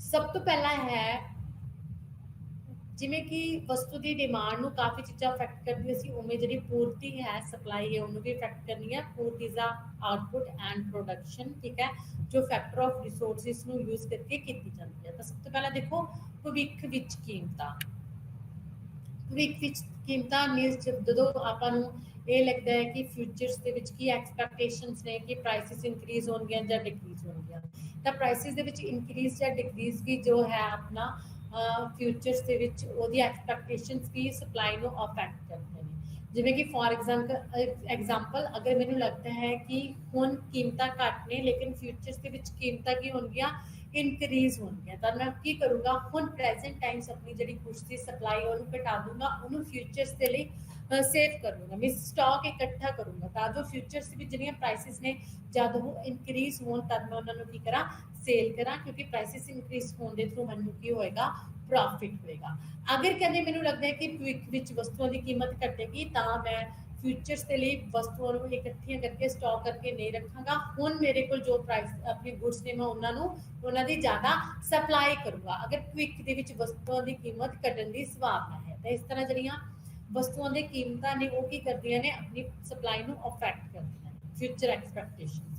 ਸਭ ਤੋਂ ਪਹਿਲਾਂ ਹੈ ਜਿਵੇਂ ਕਿ ਵਸਤੂ ਦੀ ਡਿਮਾਂਡ ਨੂੰ ਕਾਫੀ ਚੀਜ਼ਾਂ ਅਫੈਕਟ ਕਰਦੀਆਂ ਸੀ, ਉਵੇਂ ਜਿਹੜੀ ਪੂਰਤੀ ਹੈ ਸਪਲਾਈ ਹੈ ਉਹਨੂੰ ਵੀ ਅਫੈਕਟ ਕਰਨੀ ਹੈ। ਪੂਰਤੀ ਦਾ ਆਊਟਪੁੱਟ ਐਂਡ ਪ੍ਰੋਡਕਸ਼ਨ, ਠੀਕ ਹੈ, ਜੋ ਫੈਕਟਰ ਆਫ ਰਿਸੋਰਸਿਸ ਨੂੰ ਯੂਜ਼ ਕਰਕੇ ਕੀਤੀ ਜਾਂਦੀ ਹੈ। ਤਾਂ ਸਭ ਤੋਂ ਪਹਿਲਾਂ ਦੇਖੋ ਭਵਿੱਖ ਵਿੱਚ ਕੀਮਤਾਂ। ਭਵਿੱਖ ਵਿੱਚ ਕੀਮਤਾਂ ਮੀਨਸ ਜਦੋਂ ਆਪਾਂ ਨੂੰ ਇਹ ਲੱਗਦਾ ਹੈ ਕਿ ਫਿਊਚਰਸ ਦੇ ਵਿੱਚ ਕੀ ਐਕਸਪੈਕਟੇਸ਼ਨਸ ਨੇ ਕਿ ਪ੍ਰਾਈਸਿਸ ਇਨਕਰੀਜ਼ ਹੋਣਗੀਆਂ ਜਾਂ ਡਿਕਰੀਜ਼ ਹੋਣਗੀਆਂ, ਤਾਂ ਪ੍ਰਾਈਸਿਸ ਦੇ ਵਿੱਚ ਇਨਕਰੀਜ਼ ਜਾਂ ਡਿਕਰੀਜ਼ ਵੀ ਜੋ ਹੈ ਆਪਣਾ ਫਿਊਚਰਸ ਦੇ ਵਿੱਚ ਉਹਦੀ ਐਕਸਪੈਕਟੇਸ਼ਨਸ ਵੀ ਸਪਲਾਈ ਨੂੰ ਅਫੈਕਟ ਕਰਦੇ ਨੇ। ਜਿਵੇਂ ਕਿ ਫॉर एग्जांपल ਅਗਰ ਮੈਨੂੰ ਲੱਗਦਾ ਹੈ ਕਿ ਹੁਣ ਕੀਮਤਾਂ ਘੱਟ ਨੇ ਲੇਕਿਨ ਫਿਊਚਰਸ ਦੇ ਵਿੱਚ ਕੀਮਤਾਂ ਕੀ ਹੋਣਗੀਆਂ, ਇਨਕਰੀਜ਼ ਹੋਣਗੀਆਂ, ਤਾਂ ਮੈਂ ਕੀ ਕਰੂੰਗਾ, ਹੁਣ ਪ੍ਰੈਜ਼ੈਂਟ ਟਾਈਮਸ ਆਪਣੀ ਜਿਹੜੀ ਕੁਛ ਦੀ ਸਪਲਾਈ ਉਹਨੂੰ ਘਟਾ ਦੂੰਗਾ, ਉਹਨੂੰ ਫਿਊਚਰਸ ਦੇ ਲਈ ਸੇਵ ਕਰ ਲੂੰਗਾ, ਮੀਨਸ ਸਟਾਕ ਇਕੱਠਾ ਕਰੂੰਗਾ ਤਾਂ ਜੋ ਫਿਊਚਰਸ ਵਿੱਚ ਜਿਹੜੀਆਂ ਪ੍ਰਾਈਸਿਸ ਨੇ ਜਦ ਉਹ ਇਨਕਰੀਜ਼ ਹੋਣ ਤਦ ਮੈਂ ਉਹਨਾਂ ਨੂੰ ਕੀ ਕਰਾਂ, ਸੇਲ ਕਰਾਂ, ਕਿਉਂਕਿ ਪ੍ਰਾਈਸਿਸ ਇਨਕਰੀਜ਼ ਹੋਣ ਦੇ ਥਰੂ ਮੈਨੂੰ ਕੀ ਹੋਏਗਾ, ਪ੍ਰੋਫਿਟ ਹੋਏਗਾ। ਅਗਰ ਕਹਿੰਦੇ ਮੈਨੂੰ ਲੱਗਦਾ ਹੈ ਕਿ ਭਵਿੱਖ ਵਿੱਚ ਵਸਤੂਆਂ ਦੀ ਕੀਮਤ ਘਟੇਗੀ ਤਾਂ ਮੈਂ ਫਿਊਚਰਸ ਦੇ ਲਈ ਵਸਤੂਆਂ ਨੂੰ ਇਕੱਠੀਆਂ ਕਰਕੇ ਸਟਾਕ ਕਰਕੇ ਨਹੀਂ ਰੱਖਾਂਗਾ, ਹੁਣ ਮੇਰੇ ਕੋਲ ਜੋ ਪ੍ਰਾਈਸ ਆਪਣੀ ਗੁੱਡਸ ਨੇ ਮੈਂ ਉਹਨਾਂ ਦੀ ਜ਼ਿਆਦਾ ਸਪਲਾਈ ਕਰੂੰਗਾ ਅਗਰ ਭਵਿੱਖ ਦੇ ਵਿੱਚ ਵਸਤੂਆਂ ਦੀ ਕੀਮਤ ਘਟਣ ਦੀ ਸੰਭਾਵਨਾ ਹੈ। ਤਾਂ ਇਸ ਤਰ੍ਹਾਂ ਜਿਹੜੀਆਂ ਵਸਤੂਆਂ ਦੀ ਕੀਮਤਾਂ ਨੇ ਉਹ ਕੀ ਕਰਦੀਆਂ ਨੇ, ਆਪਣੀ ਸਪਲਾਈ ਨੂੰ ਅਫੈਕਟ ਕਰਦੀਆਂ ਨੇ future expectations.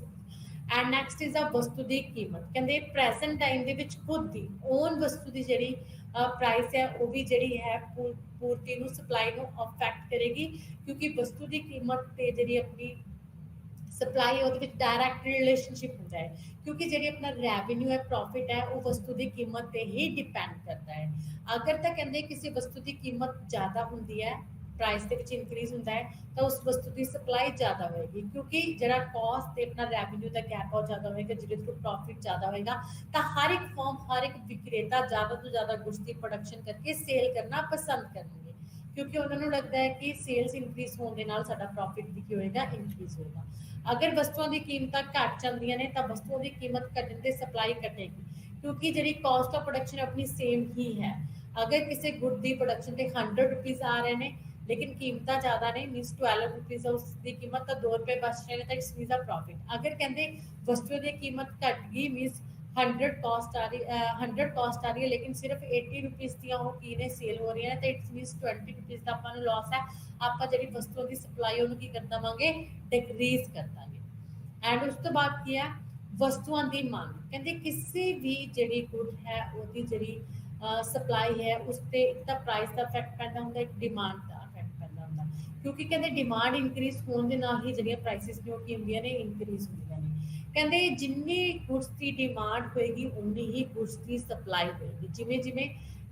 And next is a ਵਸਤੂ ਦੀ ਕੀਮਤ। ਕਹਿੰਦੇ ਪ੍ਰੈਜ਼ੈਂਟ ਟਾਈਮ ਦੇ ਵਿੱਚ ਖੁਦ ਦੀ ਓਨ ਵਸਤੂ ਦੀ ਜਿਹੜੀ ਪ੍ਰਾਈਸ ਹੈ ਉਹ ਵੀ ਜਿਹੜੀ ਹੈ ਪੂਰਤੀ ਨੂੰ ਸਪਲਾਈ ਨੂੰ ਅਫੈਕਟ ਕਰੇਗੀ, ਕਿਉਂਕਿ ਵਸਤੂ ਦੀ ਕੀਮਤ ਤੇ ਜਿਹੜੀ ਆਪਣੀ ਸਪਲਾਈ ਉਹਦੇ ਵਿੱਚ ਡਾਇਰੈਕਟ ਰਿਲੇਸ਼ਨਸ਼ਿਪ ਹੁੰਦਾ ਹੈ, ਕਿਉਂਕਿ ਜਿਹੜੀ ਆਪਣਾ ਰੈਵਨਿਊ ਹੈ, ਪ੍ਰੋਫਿਟ ਹੈ, ਉਹ ਵਸਤੂ ਦੀ ਕੀਮਤ ਤੇ ਹੀ ਡਿਪੈਂਡ ਕਰਦਾ ਹੈ। ਅਗਰ ਤਾਂ ਕਹਿੰਦੇ ਕਿਸੇ ਵਸਤੂ ਦੀ ਕੀਮਤ ਜ਼ਿਆਦਾ ਹੁੰਦੀ ਹੈ, ਪ੍ਰਾਈਸ ਦੇ ਵਿੱਚ ਇਨਕਰੀਜ਼ ਹੁੰਦਾ ਹੈ, ਤਾਂ ਉਸ ਵਸਤੂ ਦੀ ਸਪਲਾਈ ਜ਼ਿਆਦਾ ਹੋਏਗੀ, ਕਿਉਂਕਿ ਜਿਹੜਾ ਕਾਸਟ ਤੇ ਆਪਣਾ ਰੈਵਨਿਊ ਦਾ ਗੈਪ ਬਹੁਤ ਜ਼ਿਆਦਾ ਹੋਏਗਾ, ਜਿਹਦੇ ਥਰੂ ਪ੍ਰੋਫਿਟ ਜ਼ਿਆਦਾ ਹੋਏਗਾ। ਤਾਂ ਹਰ ਇੱਕ ਫਰਮ, ਹਰ ਇੱਕ ਵਿਕਰੇਤਾ ਜ਼ਿਆਦਾ ਤੋਂ ਜ਼ਿਆਦਾ ਗੁੱਡਸ ਦੀ ਪ੍ਰੋਡਕਸ਼ਨ ਕਰਕੇ ਸੇਲ ਕਰਨਾ ਪਸੰਦ ਕਰਨਗੇ, ਕਿਉਂਕਿ ਉਹਨਾਂ ਨੂੰ ਲੱਗਦਾ ਹੈ ਕਿ ਸੇਲਸ ਇਨਕਰੀਜ਼ ਹੋਣ ਦੇ ਨਾਲ ਸਾਡਾ ਪ੍ਰੋਫਿਟ ਵੀ ਕੀ ਹੋਏਗਾ, ਇਨਕਰੀਜ਼ ਹੋਏਗਾ। ਅਗਰ ਵਸਤੂਆਂ ਦੀ ਕੀਮਤਾਂ ਘੱਟ ਜਾਂਦੀਆਂ ਨੇ ਤਾਂ ਵਸਤੂਆਂ ਦੀ ਕੀਮਤ ਘਟਣ ਤੇ ਸਪਲਾਈ ਘਟੇਗੀ, ਕਿਉਂਕਿ ਜਿਹੜੀ ਕਾਸਟ ਆਫ ਪ੍ਰੋਡਕਸ਼ਨ ਆਪਣੀ ਸੇਮ ਹੀ ਹੈ। ਅਗਰ ਕਿਸੇ ਗੁੱਡ ਦੀ ਪ੍ਰੋਡਕਸ਼ਨ ਤੇ 100 ਰੁਪੀਜ਼ ਆ ਰਹੇ ਨੇ लेकिन कीमत ज्यादा ने, मीनस 12 रुपीज़ उसकी कीमत तो 2 रुपए बच रहे हैं, तो इट्स मीन्स अ प्रॉफिट। अगर कहते वस्तुओं की कीमत घट गई, मीनस 100 कॉस्ट आ रही है लेकिन सिर्फ 80 रुपीज़ ਦੀਆਂ ਉਹ ਕੀ ਨੇ ਸੇਲ ਹੋ ਰਹੀਆਂ ਨੇ, ਤਾਂ ਇਟਸ मीनस 20 रुपीज़ ਦਾ ਆਪਾਂ ਨੂੰ ਲਾਸ ਹੈ। ਆਪਾਂ ਜਿਹੜੀ ਵਸਤੂਆਂ ਦੀ ਸਪਲਾਈ ਉਹਨੂੰ ਕੀ ਕਰ ਦੇਵਾਂਗੇ, ਡਿਕਰੀਜ਼ ਕਰ ਦਾਂਗੇ। ਐਂਡ ਉਸ ਤੋਂ ਬਾਅਦ ਕੀ ਹੈ, ਵਸਤੂਆਂ ਦੀ ਮੰਗ। ਕਹਿੰਦੇ ਕਿਸੇ ਵੀ ਜਿਹੜੀ ਗੁੱਡ ਹੈ ਉਹਦੀ ਜਿਹੜੀ ਸਪਲਾਈ ਹੈ ਉਸ ਤੇ ਇੱਕ ਤਾਂ ਪ੍ਰਾਈਸ ਦਾ ਇਫੈਕਟ ਪੈਂਦਾ ਹੁੰਦਾ, ਇੱਕ ਡਿਮਾਂਡ ਦਾ ਇਫੈਕਟ ਪੈਂਦਾ ਹੁੰਦਾ, ਕਿਉਂਕਿ ਕਹਿੰਦੇ ਡਿਮਾਂਡ ਇਨਕਰੀਜ਼ ਹੋਣ ਦੇ ਨਾਲ ਹੀ ਜਿਹੜੀਆਂ ਪ੍ਰਾਈਸਿਸ ਨੇ ਉਹ ਕੀ ਹੁੰਦੀਆਂ ਨੇ, ਇਨਕਰੀਜ਼ ਹੁੰਦੀਆਂ ਨੇ। ਕਹਿੰਦੇ ਜਿੰਨੀ ਗੁੱਡਸ ਦੀ ਡਿਮਾਂਡ ਹੋਏਗੀ ਉਨੀ ਹੀ ਗੁੱਡਸ ਦੀ ਸਪਲਾਈ ਹੋਏਗੀ। ਜਿਵੇਂ ਜਿਵੇਂ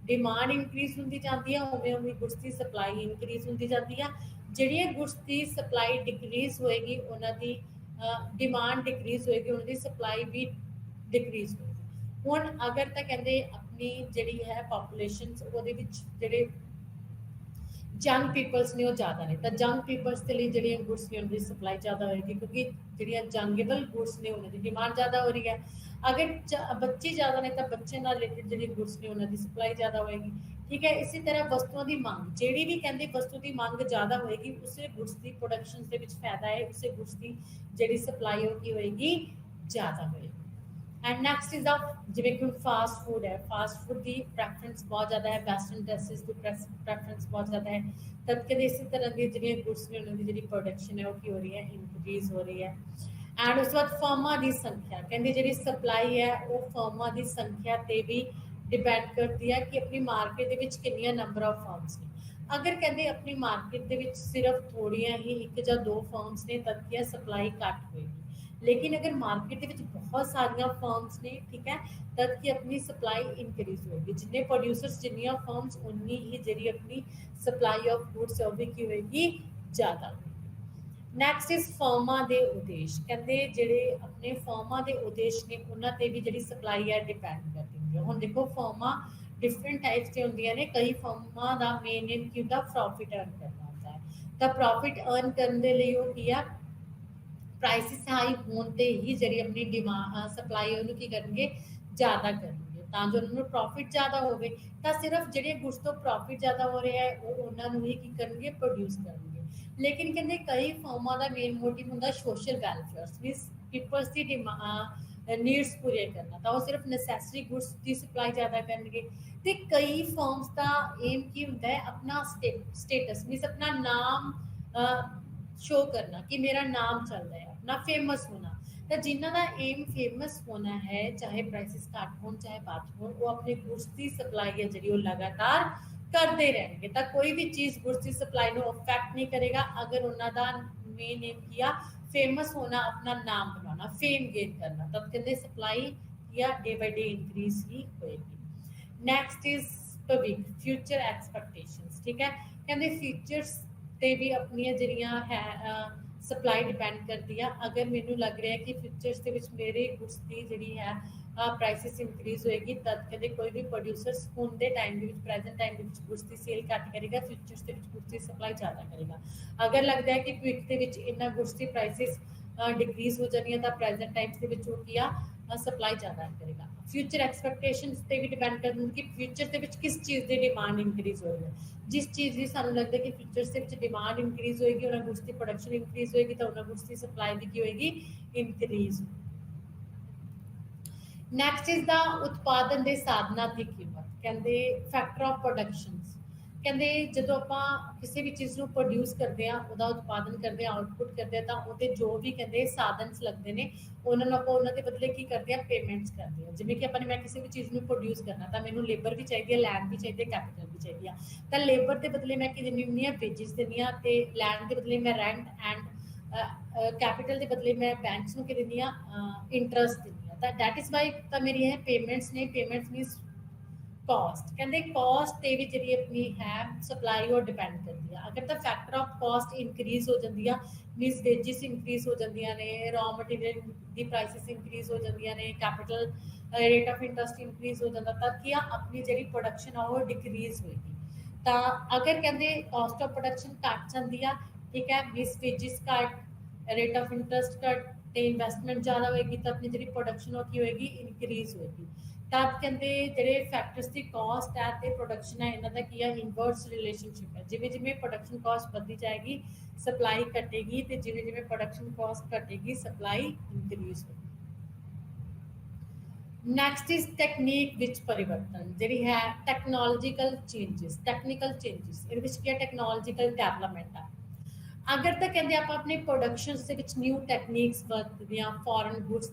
ਡਿਮਾਂਡ ਇਨਕਰੀਜ਼ ਹੁੰਦੀ ਜਾਂਦੀ ਹੈ ਉਵੇਂ ਉਵੇਂ ਗੁੱਡਸ ਦੀ ਸਪਲਾਈ ਇਨਕਰੀਜ਼ ਹੁੰਦੀ ਜਾਂਦੀ ਆ। ਜਿਹੜੀਆਂ ਗੁੱਡਸ ਦੀ ਸਪਲਾਈ ਡਿਕਰੀਜ਼ ਹੋਏਗੀ ਉਹਨਾਂ ਦੀ ਡਿਮਾਂਡ ਡਿਕਰੀਜ਼ ਹੋਏਗੀ, ਉਹਨਾਂ ਦੀ ਸਪਲਾਈ ਵੀ ਡਿਕਰੀਜ਼ ਹੋਏਗੀ। ਹੁਣ ਅਗਰ ਤਾਂ ਕਹਿੰਦੇ ਆਪਣੀ ਜਿਹੜੀ ਹੈ ਪਾਪੂਲੇਸ਼ਨ ਉਹਦੇ ਵਿੱਚ ਜਿਹੜੇ ਯੰਗ ਪੀਪਲਸ ਨੇ ਉਹ ਜ਼ਿਆਦਾ ਨੇ, ਤਾਂ ਯੰਗ ਪੀਪਲਸ ਦੇ ਲਈ ਜਿਹੜੀਆਂ ਗੁੱਡਸ ਨੇ ਉਹਨਾਂ ਦੀ ਸਪਲਾਈ ਜ਼ਿਆਦਾ ਹੋਏਗੀ, ਕਿਉਂਕਿ ਜਿਹੜੀਆਂ ਜੰਗੇਬਲ ਗੁੱਡਸ ਨੇ ਉਹਨਾਂ ਦੀ ਡਿਮਾਂਡ ਜ਼ਿਆਦਾ ਹੋ ਰਹੀ ਹੈ। ਅਗਰ ਬੱਚੇ ਜ਼ਿਆਦਾ ਨੇ ਤਾਂ ਬੱਚੇ ਨਾਲ ਰਿਲੇਟਡ ਜਿਹੜੀ ਗੁੱਡਸ ਨੇ ਉਹਨਾਂ ਦੀ ਸਪਲਾਈ ਜ਼ਿਆਦਾ ਹੋਏਗੀ, ਠੀਕ ਹੈ। ਇਸੇ ਤਰ੍ਹਾਂ ਵਸਤੂਆਂ ਦੀ ਮੰਗ, ਜਿਹੜੀ ਵੀ ਕਹਿੰਦੇ ਵਸਤੂ ਦੀ ਮੰਗ ਜ਼ਿਆਦਾ ਹੋਏਗੀ ਉਸੇ ਗੁੱਡਸ ਦੀ ਪ੍ਰੋਡਕਸ਼ਨ ਦੇ ਵਿੱਚ ਫਾਇਦਾ ਹੈ, ਉਸੇ ਗੁੱਡਸ ਦੀ ਜਿਹੜੀ ਸਪਲਾਈ ਉਹ ਕੀ ਹੋਏਗੀ, ਜ਼ਿਆਦਾ ਹੋਏਗੀ। ਐਂਡ ਨੈਕਸਟ ਇਜ਼ ਜਿਵੇਂ ਕਿ ਫਾਸਟ ਫੂਡ ਹੈ, ਫਾਸਟ ਫੂਡ ਦੀ ਪ੍ਰੈਫਰੈਂਸ ਬਹੁਤ ਜ਼ਿਆਦਾ ਹੈ, ਵੈਸਟਰਨ ਡਰੈਸਿਸ ਦੀ ਪ੍ਰੈਫਰੈਂਸ ਬਹੁਤ ਜ਼ਿਆਦਾ ਹੈ, ਤਦ ਕਹਿੰਦੇ ਇਸੇ ਤਰ੍ਹਾਂ ਦੀ ਜਿਹੜੀਆਂ ਗੁੱਡਸ ਨੇ ਉਹਨਾਂ ਦੀ ਜਿਹੜੀ ਪ੍ਰੋਡਕਸ਼ਨ ਹੈ ਉਹ ਕੀ ਹੋ ਰਹੀ ਹੈ, ਇਨਕਰੀਜ਼ ਹੋ ਰਹੀ ਹੈ। ਐਂਡ ਉਸ ਤੋਂ ਬਾਅਦ ਫਰਮਾਂ ਦੀ ਸੰਖਿਆ। ਕਹਿੰਦੇ ਜਿਹੜੀ ਸਪਲਾਈ ਹੈ ਉਹ ਫਰਮਾਂ ਦੀ ਸੰਖਿਆ ਤੇ ਵੀ ਡਿਪੈਂਡ ਕਰਦੀ ਹੈ ਕਿ ਆਪਣੀ ਮਾਰਕੀਟ ਦੇ ਵਿੱਚ ਕਿੰਨੀਆਂ ਨੰਬਰ ਆਫ ਫਰਮਸ ਨੇ। ਅਗਰ ਕਹਿੰਦੇ ਆਪਣੀ ਮਾਰਕੀਟ ਦੇ ਵਿੱਚ ਸਿਰਫ ਥੋੜੀਆਂ ਹੀ 1 ਜਾਂ 2 ਫਰਮਸ ਨੇ ਤਦ ਕੀ ਸਪਲਾਈ ਘੱਟ ਹੋਏਗੀ, लेकिन अगर मार्केट के विच बहुत सारिया फर्म्स ने, ठीक है, तद कि अपनी सप्लाई इनक्रीज होगी, जिन्ने प्रोड्यूसर्स जिन्नियां फर्म्स उन्नी ही जी अपनी सप्लाई ऑफ गुड्स है वो की होएगी ज़्यादा होगी। नैक्सट इज फर्मां दे उद्देश, कहते ਜਿਹੜੇ अपने फर्मां दे उद्देश ने उन्हां ते भी ਜਿਹੜੀ सप्लाई है डिपेंड करती है। हुण देखो फर्मां डिफरेंट टाइप्स दी हुंदियां ने, कई फर्मां दा मेन एम की हुंदा प्रॉफिट अर्न करना होंदा है, ਤਾਂ प्रॉफिट अर्न ਕਰਨ ਦੇ ਲਈ ਉਹ ਕੀ ਆ ਪ੍ਰਾਈਸਿਸ ਹਾਈ ਹੋਣ ਤੇ ਹੀ ਜਿਹੜੀ ਆਪਣੀ ਡਿਮਾਂਡ ਸਪਲਾਈ ਉਹਨੂੰ ਕੀ ਕਰਨਗੇ ਜ਼ਿਆਦਾ ਕਰਨਗੇ ਤਾਂ ਜੋ ਉਹਨਾਂ ਨੂੰ ਪ੍ਰੋਫਿਟ ਜ਼ਿਆਦਾ ਹੋਵੇ। ਤਾਂ ਸਿਰਫ ਜਿਹੜੇ ਗੁड्स ਤੋਂ ਪ੍ਰੋਫਿਟ ਜ਼ਿਆਦਾ ਹੋ ਰਿਹਾ ਹੈ ਉਹ ਉਹਨਾਂ ਨੂੰ ਹੀ ਕੀ ਕਰਨਗੇ ਪ੍ਰੋਡਿਊਸ ਕਰਨਗੇ। ਲੇਕਿਨ ਕਹਿੰਦੇ ਕਈ ਫਰਮਾਂ ਦਾ ਮੇਨ ਮੋਟਿਵ ਹੁੰਦਾ ਸੋਸ਼ਲ ਵੈਲਫੇਅਰ, ਮੀਨਸ ਪੀਪਲਸ ਦੀ ਨੀਡਸ ਪੂਰੇ ਕਰਨਾ, ਤਾਂ ਉਹ ਸਿਰਫ ਨੈਸੈਸਰੀ ਗੁड्स ਦੀ ਸਪਲਾਈ ਜ਼ਿਆਦਾ ਕਰਨਗੇ। ਤੇ ਕਈ ਫਰਮਸ ਦਾ ਏਮ ਕੀ ਹੁੰਦਾ ਹੈ ਆਪਣਾ ਸਟੇਟਸ, ਮੀਨਸ ਆਪਣਾ ਨਾਮ शो करना कि मेरा नाम चल रहा है, अपना फेमस होना। तो जिन्हों का एम फेमस होना है, चाहे प्राइसिस घट हो चाहे बच हो, वो अपने गुड्स की सप्लाई है जी लगातार करते रहेंगे। तो कोई भी चीज़ गुड्स की सप्लाई को अफेक्ट नहीं करेगा अगर उन्होंने मेन एम किया फेमस होना, अपना नाम बनाना, फेम गेन करना, तब कहते सप्लाई या डे बाय डे इंक्रीज ही होएगी। नैक्सट इज भविख, फ्यूचर एक्सपैक्टेशंस, ठीक है, कहते फ्यूचर्स ਤੇ ਵੀ ਆਪਣੀਆਂ ਜਿਹੜੀਆਂ ਹੈ ਸਪਲਾਈ ਡਿਪੈਂਡ ਕਰਦੀ ਆ। ਅਗਰ ਮੈਨੂੰ ਲੱਗ ਰਿਹਾ ਕਿ ਫਿਊਚਰਸ ਦੇ ਵਿੱਚ ਮੇਰੇ ਗੁड्स ਦੀ ਜਿਹੜੀ ਹੈ ਪ੍ਰਾਈਸਿਸ ਇਨਕਰੀਜ਼ ਹੋਏਗੀ, ਤਦ ਕਦੇ ਕੋਈ ਵੀ ਪ੍ਰੋਡਿਊਸਰਸ ਹੁਣ ਦੇ ਟਾਈਮ ਦੇ ਵਿੱਚ, ਪ੍ਰੈਜ਼ੈਂਟ ਟਾਈਮ ਦੇ ਵਿੱਚ ਗੁड्स ਦੀ ਸੇਲ ਘੱਟ ਕਰੇਗਾ, ਫਿਊਚਰਸ ਦੇ ਵਿੱਚ ਗੁड्स ਦੀ ਸਪਲਾਈ ਜ਼ਿਆਦਾ ਕਰੇਗਾ। ਅਗਰ ਲੱਗਦਾ ਹੈ ਕਿ ਭਵਿੱਖ ਦੇ ਵਿੱਚ ਇਹਨਾਂ ਗੁड्स ਦੀ ਪ੍ਰਾਈਸਿਸ डिक्रीज हो जानी है, तो प्रेजेंट टाइम्स के विच किया सप्लाई ज़्यादा करेगा। फ्यूचर एक्सपैक्टेशंस पे भी डिपेंड करते हैं कि फ्यूचर के विच किस चीज़ की डिमांड इंक्रीज होगी। जिस चीज़ की सानू लगता है कि फ्यूचर्स के विच डिमांड इंक्रीज होएगी, उन्होंने गुड्स की प्रोडक्शन इंक्रीज होएगी, तो उन्होंने गुड्स की सप्लाई भी की होएगी इंक्रीज। नैक्सट इज द उत्पादन के साधना की कीमत, कहते फैक्टर ऑफ प्रोडक्शंस, कहते जो आप किसी भी चीज़ को प्रोड्यूस करते हैं, वह उत्पादन करते हैं, आउटपुट करते हैं, तो वो जो भी कहते साधन लगते हैं उन्होंने आप उन्होंने बदले की करते हैं पेमेंट्स करते हैं। जिमें कि अपन मैं किसी भी चीज़ को प्रोड्यूस करना, तो मैंने लेबर भी चाहिए, लैंड भी चाहिए, कैपिटल भी चाहिए। तो लेबर के बदले मैं कि देनी हुई वेजिज देनी, तो लैंड के बदले मैं रेंट एंड कैपिटल के बदले मैं बैंक्स को देनी इंटरस्ट देनी। तो दैट इज़ वाई तो मेरी है पेमेंट्स ने, पेमेंट्स मीनस कॉस्ट, कहते कॉस्ट ते भी जी अपनी है सप्लाई और डिपेंड करती है। अगर तो फैक्टर ऑफ कॉस्ट इंक्रीज हो जाती है, मीनस वेजिस इंक्रीज हो जाती ने, रॉ मटीरियल की प्राइसिस इंक्रीज हो जाती ने, capital rate of interest increase हो जाता, तब कि अपनी जी प्रोडक्शन है वो डिक्रीज होएगी। तो अगर कहते कॉस्ट ऑफ प्रोडक्शन घट जाती है, ठीक है, मीनस वेजिस घट, रेट ऑफ इंटरस्ट घट, तो इन्वेस्टमेंट ज़्यादा होएगी, तो अपनी जी प्रोडक्शन वो की होएगी इंक्रीज होएगी। तब कहते जो फैक्टर्स की कॉस्ट है तो प्रोडक्शन है, इन्हों का की है इनवर्स रिलेशनशिप है। जिमें जिमें प्रोडक्शन कॉस्ट बढ़ती जाएगी सप्लाई घटेगी, तो जिमें जिमें प्रोडक्शन कॉस्ट घटेगी सप्लाई इंक्रीज होगी। नैक्सट इज टैक्नीक विच परिवर्तन, जी है टैक्नोलॉजिकल चेंजिस, टैक्नीकल चेंजिस, ये टैक्नोलॉजिकल डेवलपमेंट है। अगर तो कहते आप अपने प्रोडक्शन के न्यू टैक्नीक्स वरतते हैं, फॉरन गुड्स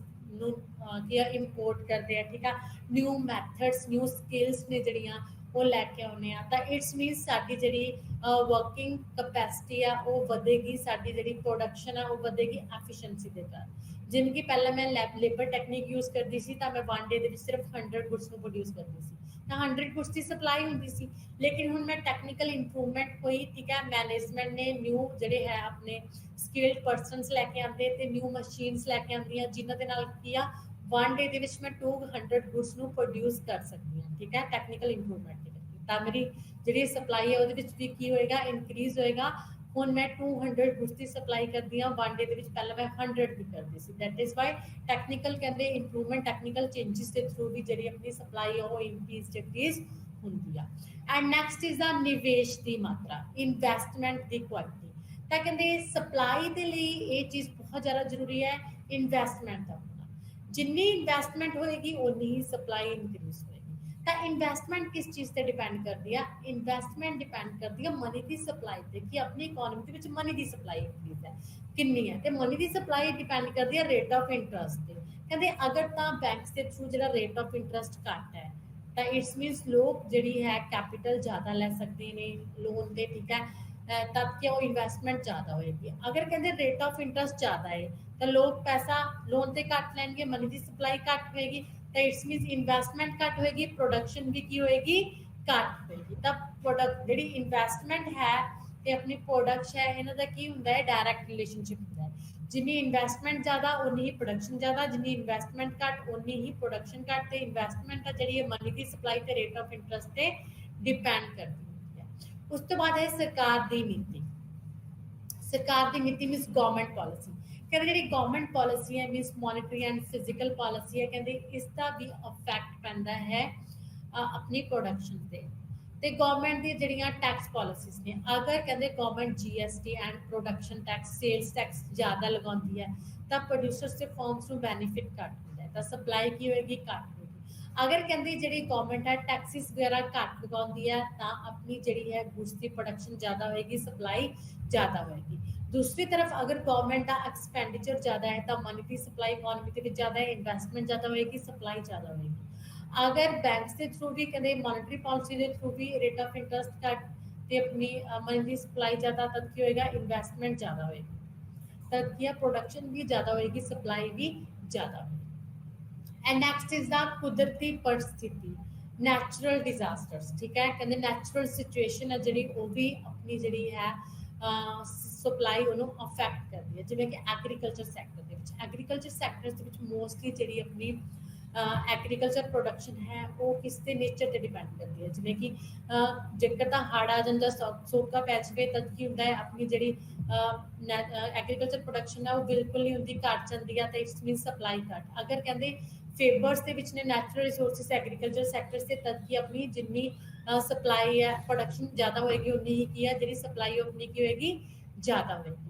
इंपोर्ट करते हैं, ठीक है, न्यू मैथड्स, न्यू स्किल्स ने जड़ियाँ वो लैके आने, तो इट्स मीनस साडी जी वर्किंग कैपेसिटी है वो बढ़ेगी, साडी जी प्रोडक्शन है वो बढ़ेगी एफिशिएंसी के कारण। जिमें कि पहले मैं लेबर टैक्नीक यूज़ करती सी, तो मैं 1 डे सिर्फ 100 गुड्स को प्रोड्यूस करती सी, तो 100 गुड्स की सप्लाई होंदी सी। लेकिन हुण मैं टैक्नीकल इंप्रूवमेंट हुई, ठीक है, मैनेजमेंट ने न्यू जोड़े है अपने स्किल्ड परसनस लैके आते, तो न्यू मशीनस लैके आंदियां, जिन्हां दे नाल की 1 डे दे विच मैं 200 गुड्स को प्रोड्यूस कर सकती हूँ, ठीक है, टैक्नीकल इंप्रूवमेंट के करके। तो मेरी जी सप्लाई है वो की होएगा इंक्रीज होएगा। हुण मैं 200 गुड्स की सप्लाई करती हाँ 1 डे के पहले मैं 100 भी करती सी। दैट इज़ वाई टैक्नीकल कहते इंप्रूवमेंट, टैक्नीकल चेंजिस के थ्रू भी जी अपनी सप्लाई है वो इंक्रीज डिक्रीज होंगी है। एंड नैक्सट इज द निवेश की मात्रा, इन्वेस्टमेंट की क्वालिटी। तो कहते सप्लाई के लिए ये चीज़ बहुत ज़्यादा जरूरी है, इन्वेस्टमेंट का होना। जिन्नी इन्वेस्टमेंट होएगी उन्नी ही सप्लाई इंक्रीज होएगी। तो इन्वेस्टमेंट किस चीज़ से डिपेंड करती है? इन्वेस्टमेंट डिपेंड करती है मनी की सप्लाई से, कि अपनी इकोनॉमी के मनी की सप्लाई इंक्रीज है कितनी है। तो मनी की सप्लाई डिपेंड करती है रेट ऑफ इंटरस्ट से। कहते अगर तो बैंक्स के थ्रू जो रेट ऑफ इंटरस्ट घट है, तो इट्स मीनस लोग जी है कैपिटल ज़्यादा लै सकते हैं लोन से, ठीक है, तब क्या वो इन्वेस्टमेंट ज़्यादा होएगी। अगर कहते रेट ऑफ इंटरेस्ट ज़्यादा है तो लोग पैसा लोन से घट लेंगे, मनी की सप्लाई घट होएगी, तो इट्स मीनस इन्वेस्टमेंट घट होएगी, प्रोडक्शन भी की होएगी घट होएगी। तब प्रोडक्ट जी इन्वेस्टमेंट है तो अपनी प्रोडक्ट है, इन्हों का की होंगे डायरैक्ट रिलेशनशिप होता है। जिनी इन्वेस्टमेंट ज़्यादा उन्नी ही प्रोडक्शन ज़्यादा, जिनी इन्वेस्टमेंट घट उन्नी ही प्रोडक्शन घट। तो इन्वेस्टमेंट है जी मनी की सप्लाई तो रेट ऑफ इंटरेस्ट से डिपेंड करती है। उस तो बाद है सरकार की नीति। सरकार की नीति मीनस गवर्नमेंट पॉलिसी। कहते जी गवर्नमेंट पॉलिसी है मीनस मॉनिटरी एंड फिजिकल पॉलिसी है, कहते इसका भी इफैक्ट पैंदा है अपनी प्रोडक्शन से। तो गवर्नमेंट दी जड़ियाँ टैक्स पॉलिसीज ने, अगर कहते government GST and production tax sales tax ज़्यादा लगाती है तो प्रोड्यूसर्स से फर्म्स को बैनीफिट घट होता है, तो सप्लाई की होएगी घट होगी। अगर कहते जी गवर्नमेंट है टैक्सिस वगैरह घट लगाती है तो अपनी जी है गुड्स की प्रोडक्शन ज़्यादा होएगी, सप्लाई ज़्यादा होएगी। दूसरी तरफ अगर गवर्नमेंट का एक्सपेंडिचर ज़्यादा है तो मनी की सप्लाई इकोनॉमी के ज़्यादा है, इन्वेस्टमेंट ज़्यादा होएगी, सप्लाई ज़्यादा होएगी। अगर बैंक के थ्रू भी कहते मॉनेटरी पॉलिसी के थ्रू भी रेट ऑफ इंटरेस्ट घट तो अपनी मनी की सप्लाई ज़्यादा, तब की होएगा इन्वेस्टमेंट ज़्यादा होएगी, तब की प्रोडक्शन भी ज़्यादा होएगी, सप्लाई भी ज़्यादा होएगी। एंड नेक्स्ट इज द कुदरती परिस्थिति, नैचुरल डिजास्टर्स। ठीक है, कहते नैचुरल सिचुएशन है जी वो भी अपनी जी है सप्लाई उन्होंने अफेक्ट करती है। जिमें कि agriculture sector agriculture sector mostly जी अपनी एग्रीकल्चर प्रोडक्शन है वो किसके नेचर से डिपेंड करती है। जिमें कि जेकर तो हड़ आ जाता, सोका पै जाए, तब की होंगे अपनी जी एग्रीकल्चर प्रोडक्शन है वो बिल्कुल नहीं होंगी, घट जाती है, तो इट्स मीन सप्लाई घट। अगर कहते फेवर्स के ने नैचुरल रिसोर्सिस एग्रीकल्चर सैक्टर से, तब की अपनी जिनी सप्लाई है प्रोडक्शन ज़्यादा होएगी, उन्नी ही की है जी सप्लाई अपनी की होएगी ज़्यादा होएगी।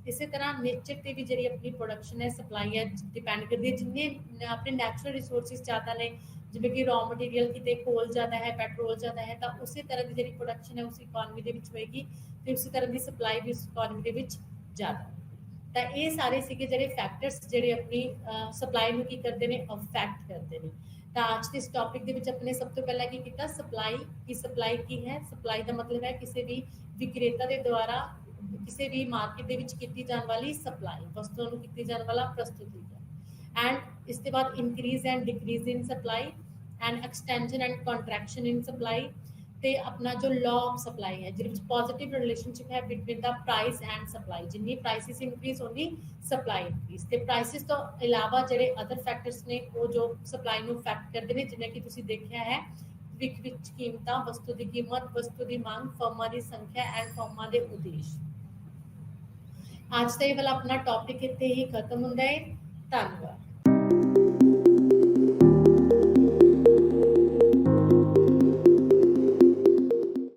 इसी तरह नेचर से भी जी अपनी प्रोडक्शन है सप्लाई है डिपेंड करती है। जिन्हें अपने नैचुरल रिसोर्सिस ज़्यादा ने, जिमें कि रॉ मटीरियल कितने कोल ज़्यादा है, पेट्रोल ज़्यादा है, तो उसी तरह की जी प्रोडक्शन है उस इकोनॉमी के होएगी, तो उसी तरह की सप्लाई भी उस इकोनॉमी के ज़्यादा। तो ये सारे जो फैक्टर्स जोड़े अपनी सप्लाई में की करते हैं अफेक्ट करते हैं। तो आज के इस टॉपिक के अपने सब तो पहला की किया सप्लाई की है। सप्लाई का मतलब है किसी भी विक्रेता के द्वारा किसी भी मार्केट की जाने वाली सप्लाई, वस्तुओं को की जाने वाला प्रस्तुतिकरण। एंड इसके बाद increase and decrease in supply and extension and contraction in supply. ते अपना जो लॉ ऑफ सप्लाई है जिस पॉजिटिव रिलेशनशिप है between the price and supply, जिन्नी प्राइसिस इंक्रीज होनी सप्लाई इंक्रीज। ते प्राइसिस तो इलावा जो अदर फैक्टर्स ने वो जो सप्लाई में इफेक्ट करते हैं, जिन्हें कि तुसीं देखा है विक विच कीमत, वस्तु की कीमत, वस्तु की मांग, फर्मां की संख्या एंड फर्मां के उद्देश्य। आज का ये वाला अपना टॉपिक इत्थे ही खत्म होंदा है। धन्यवाद।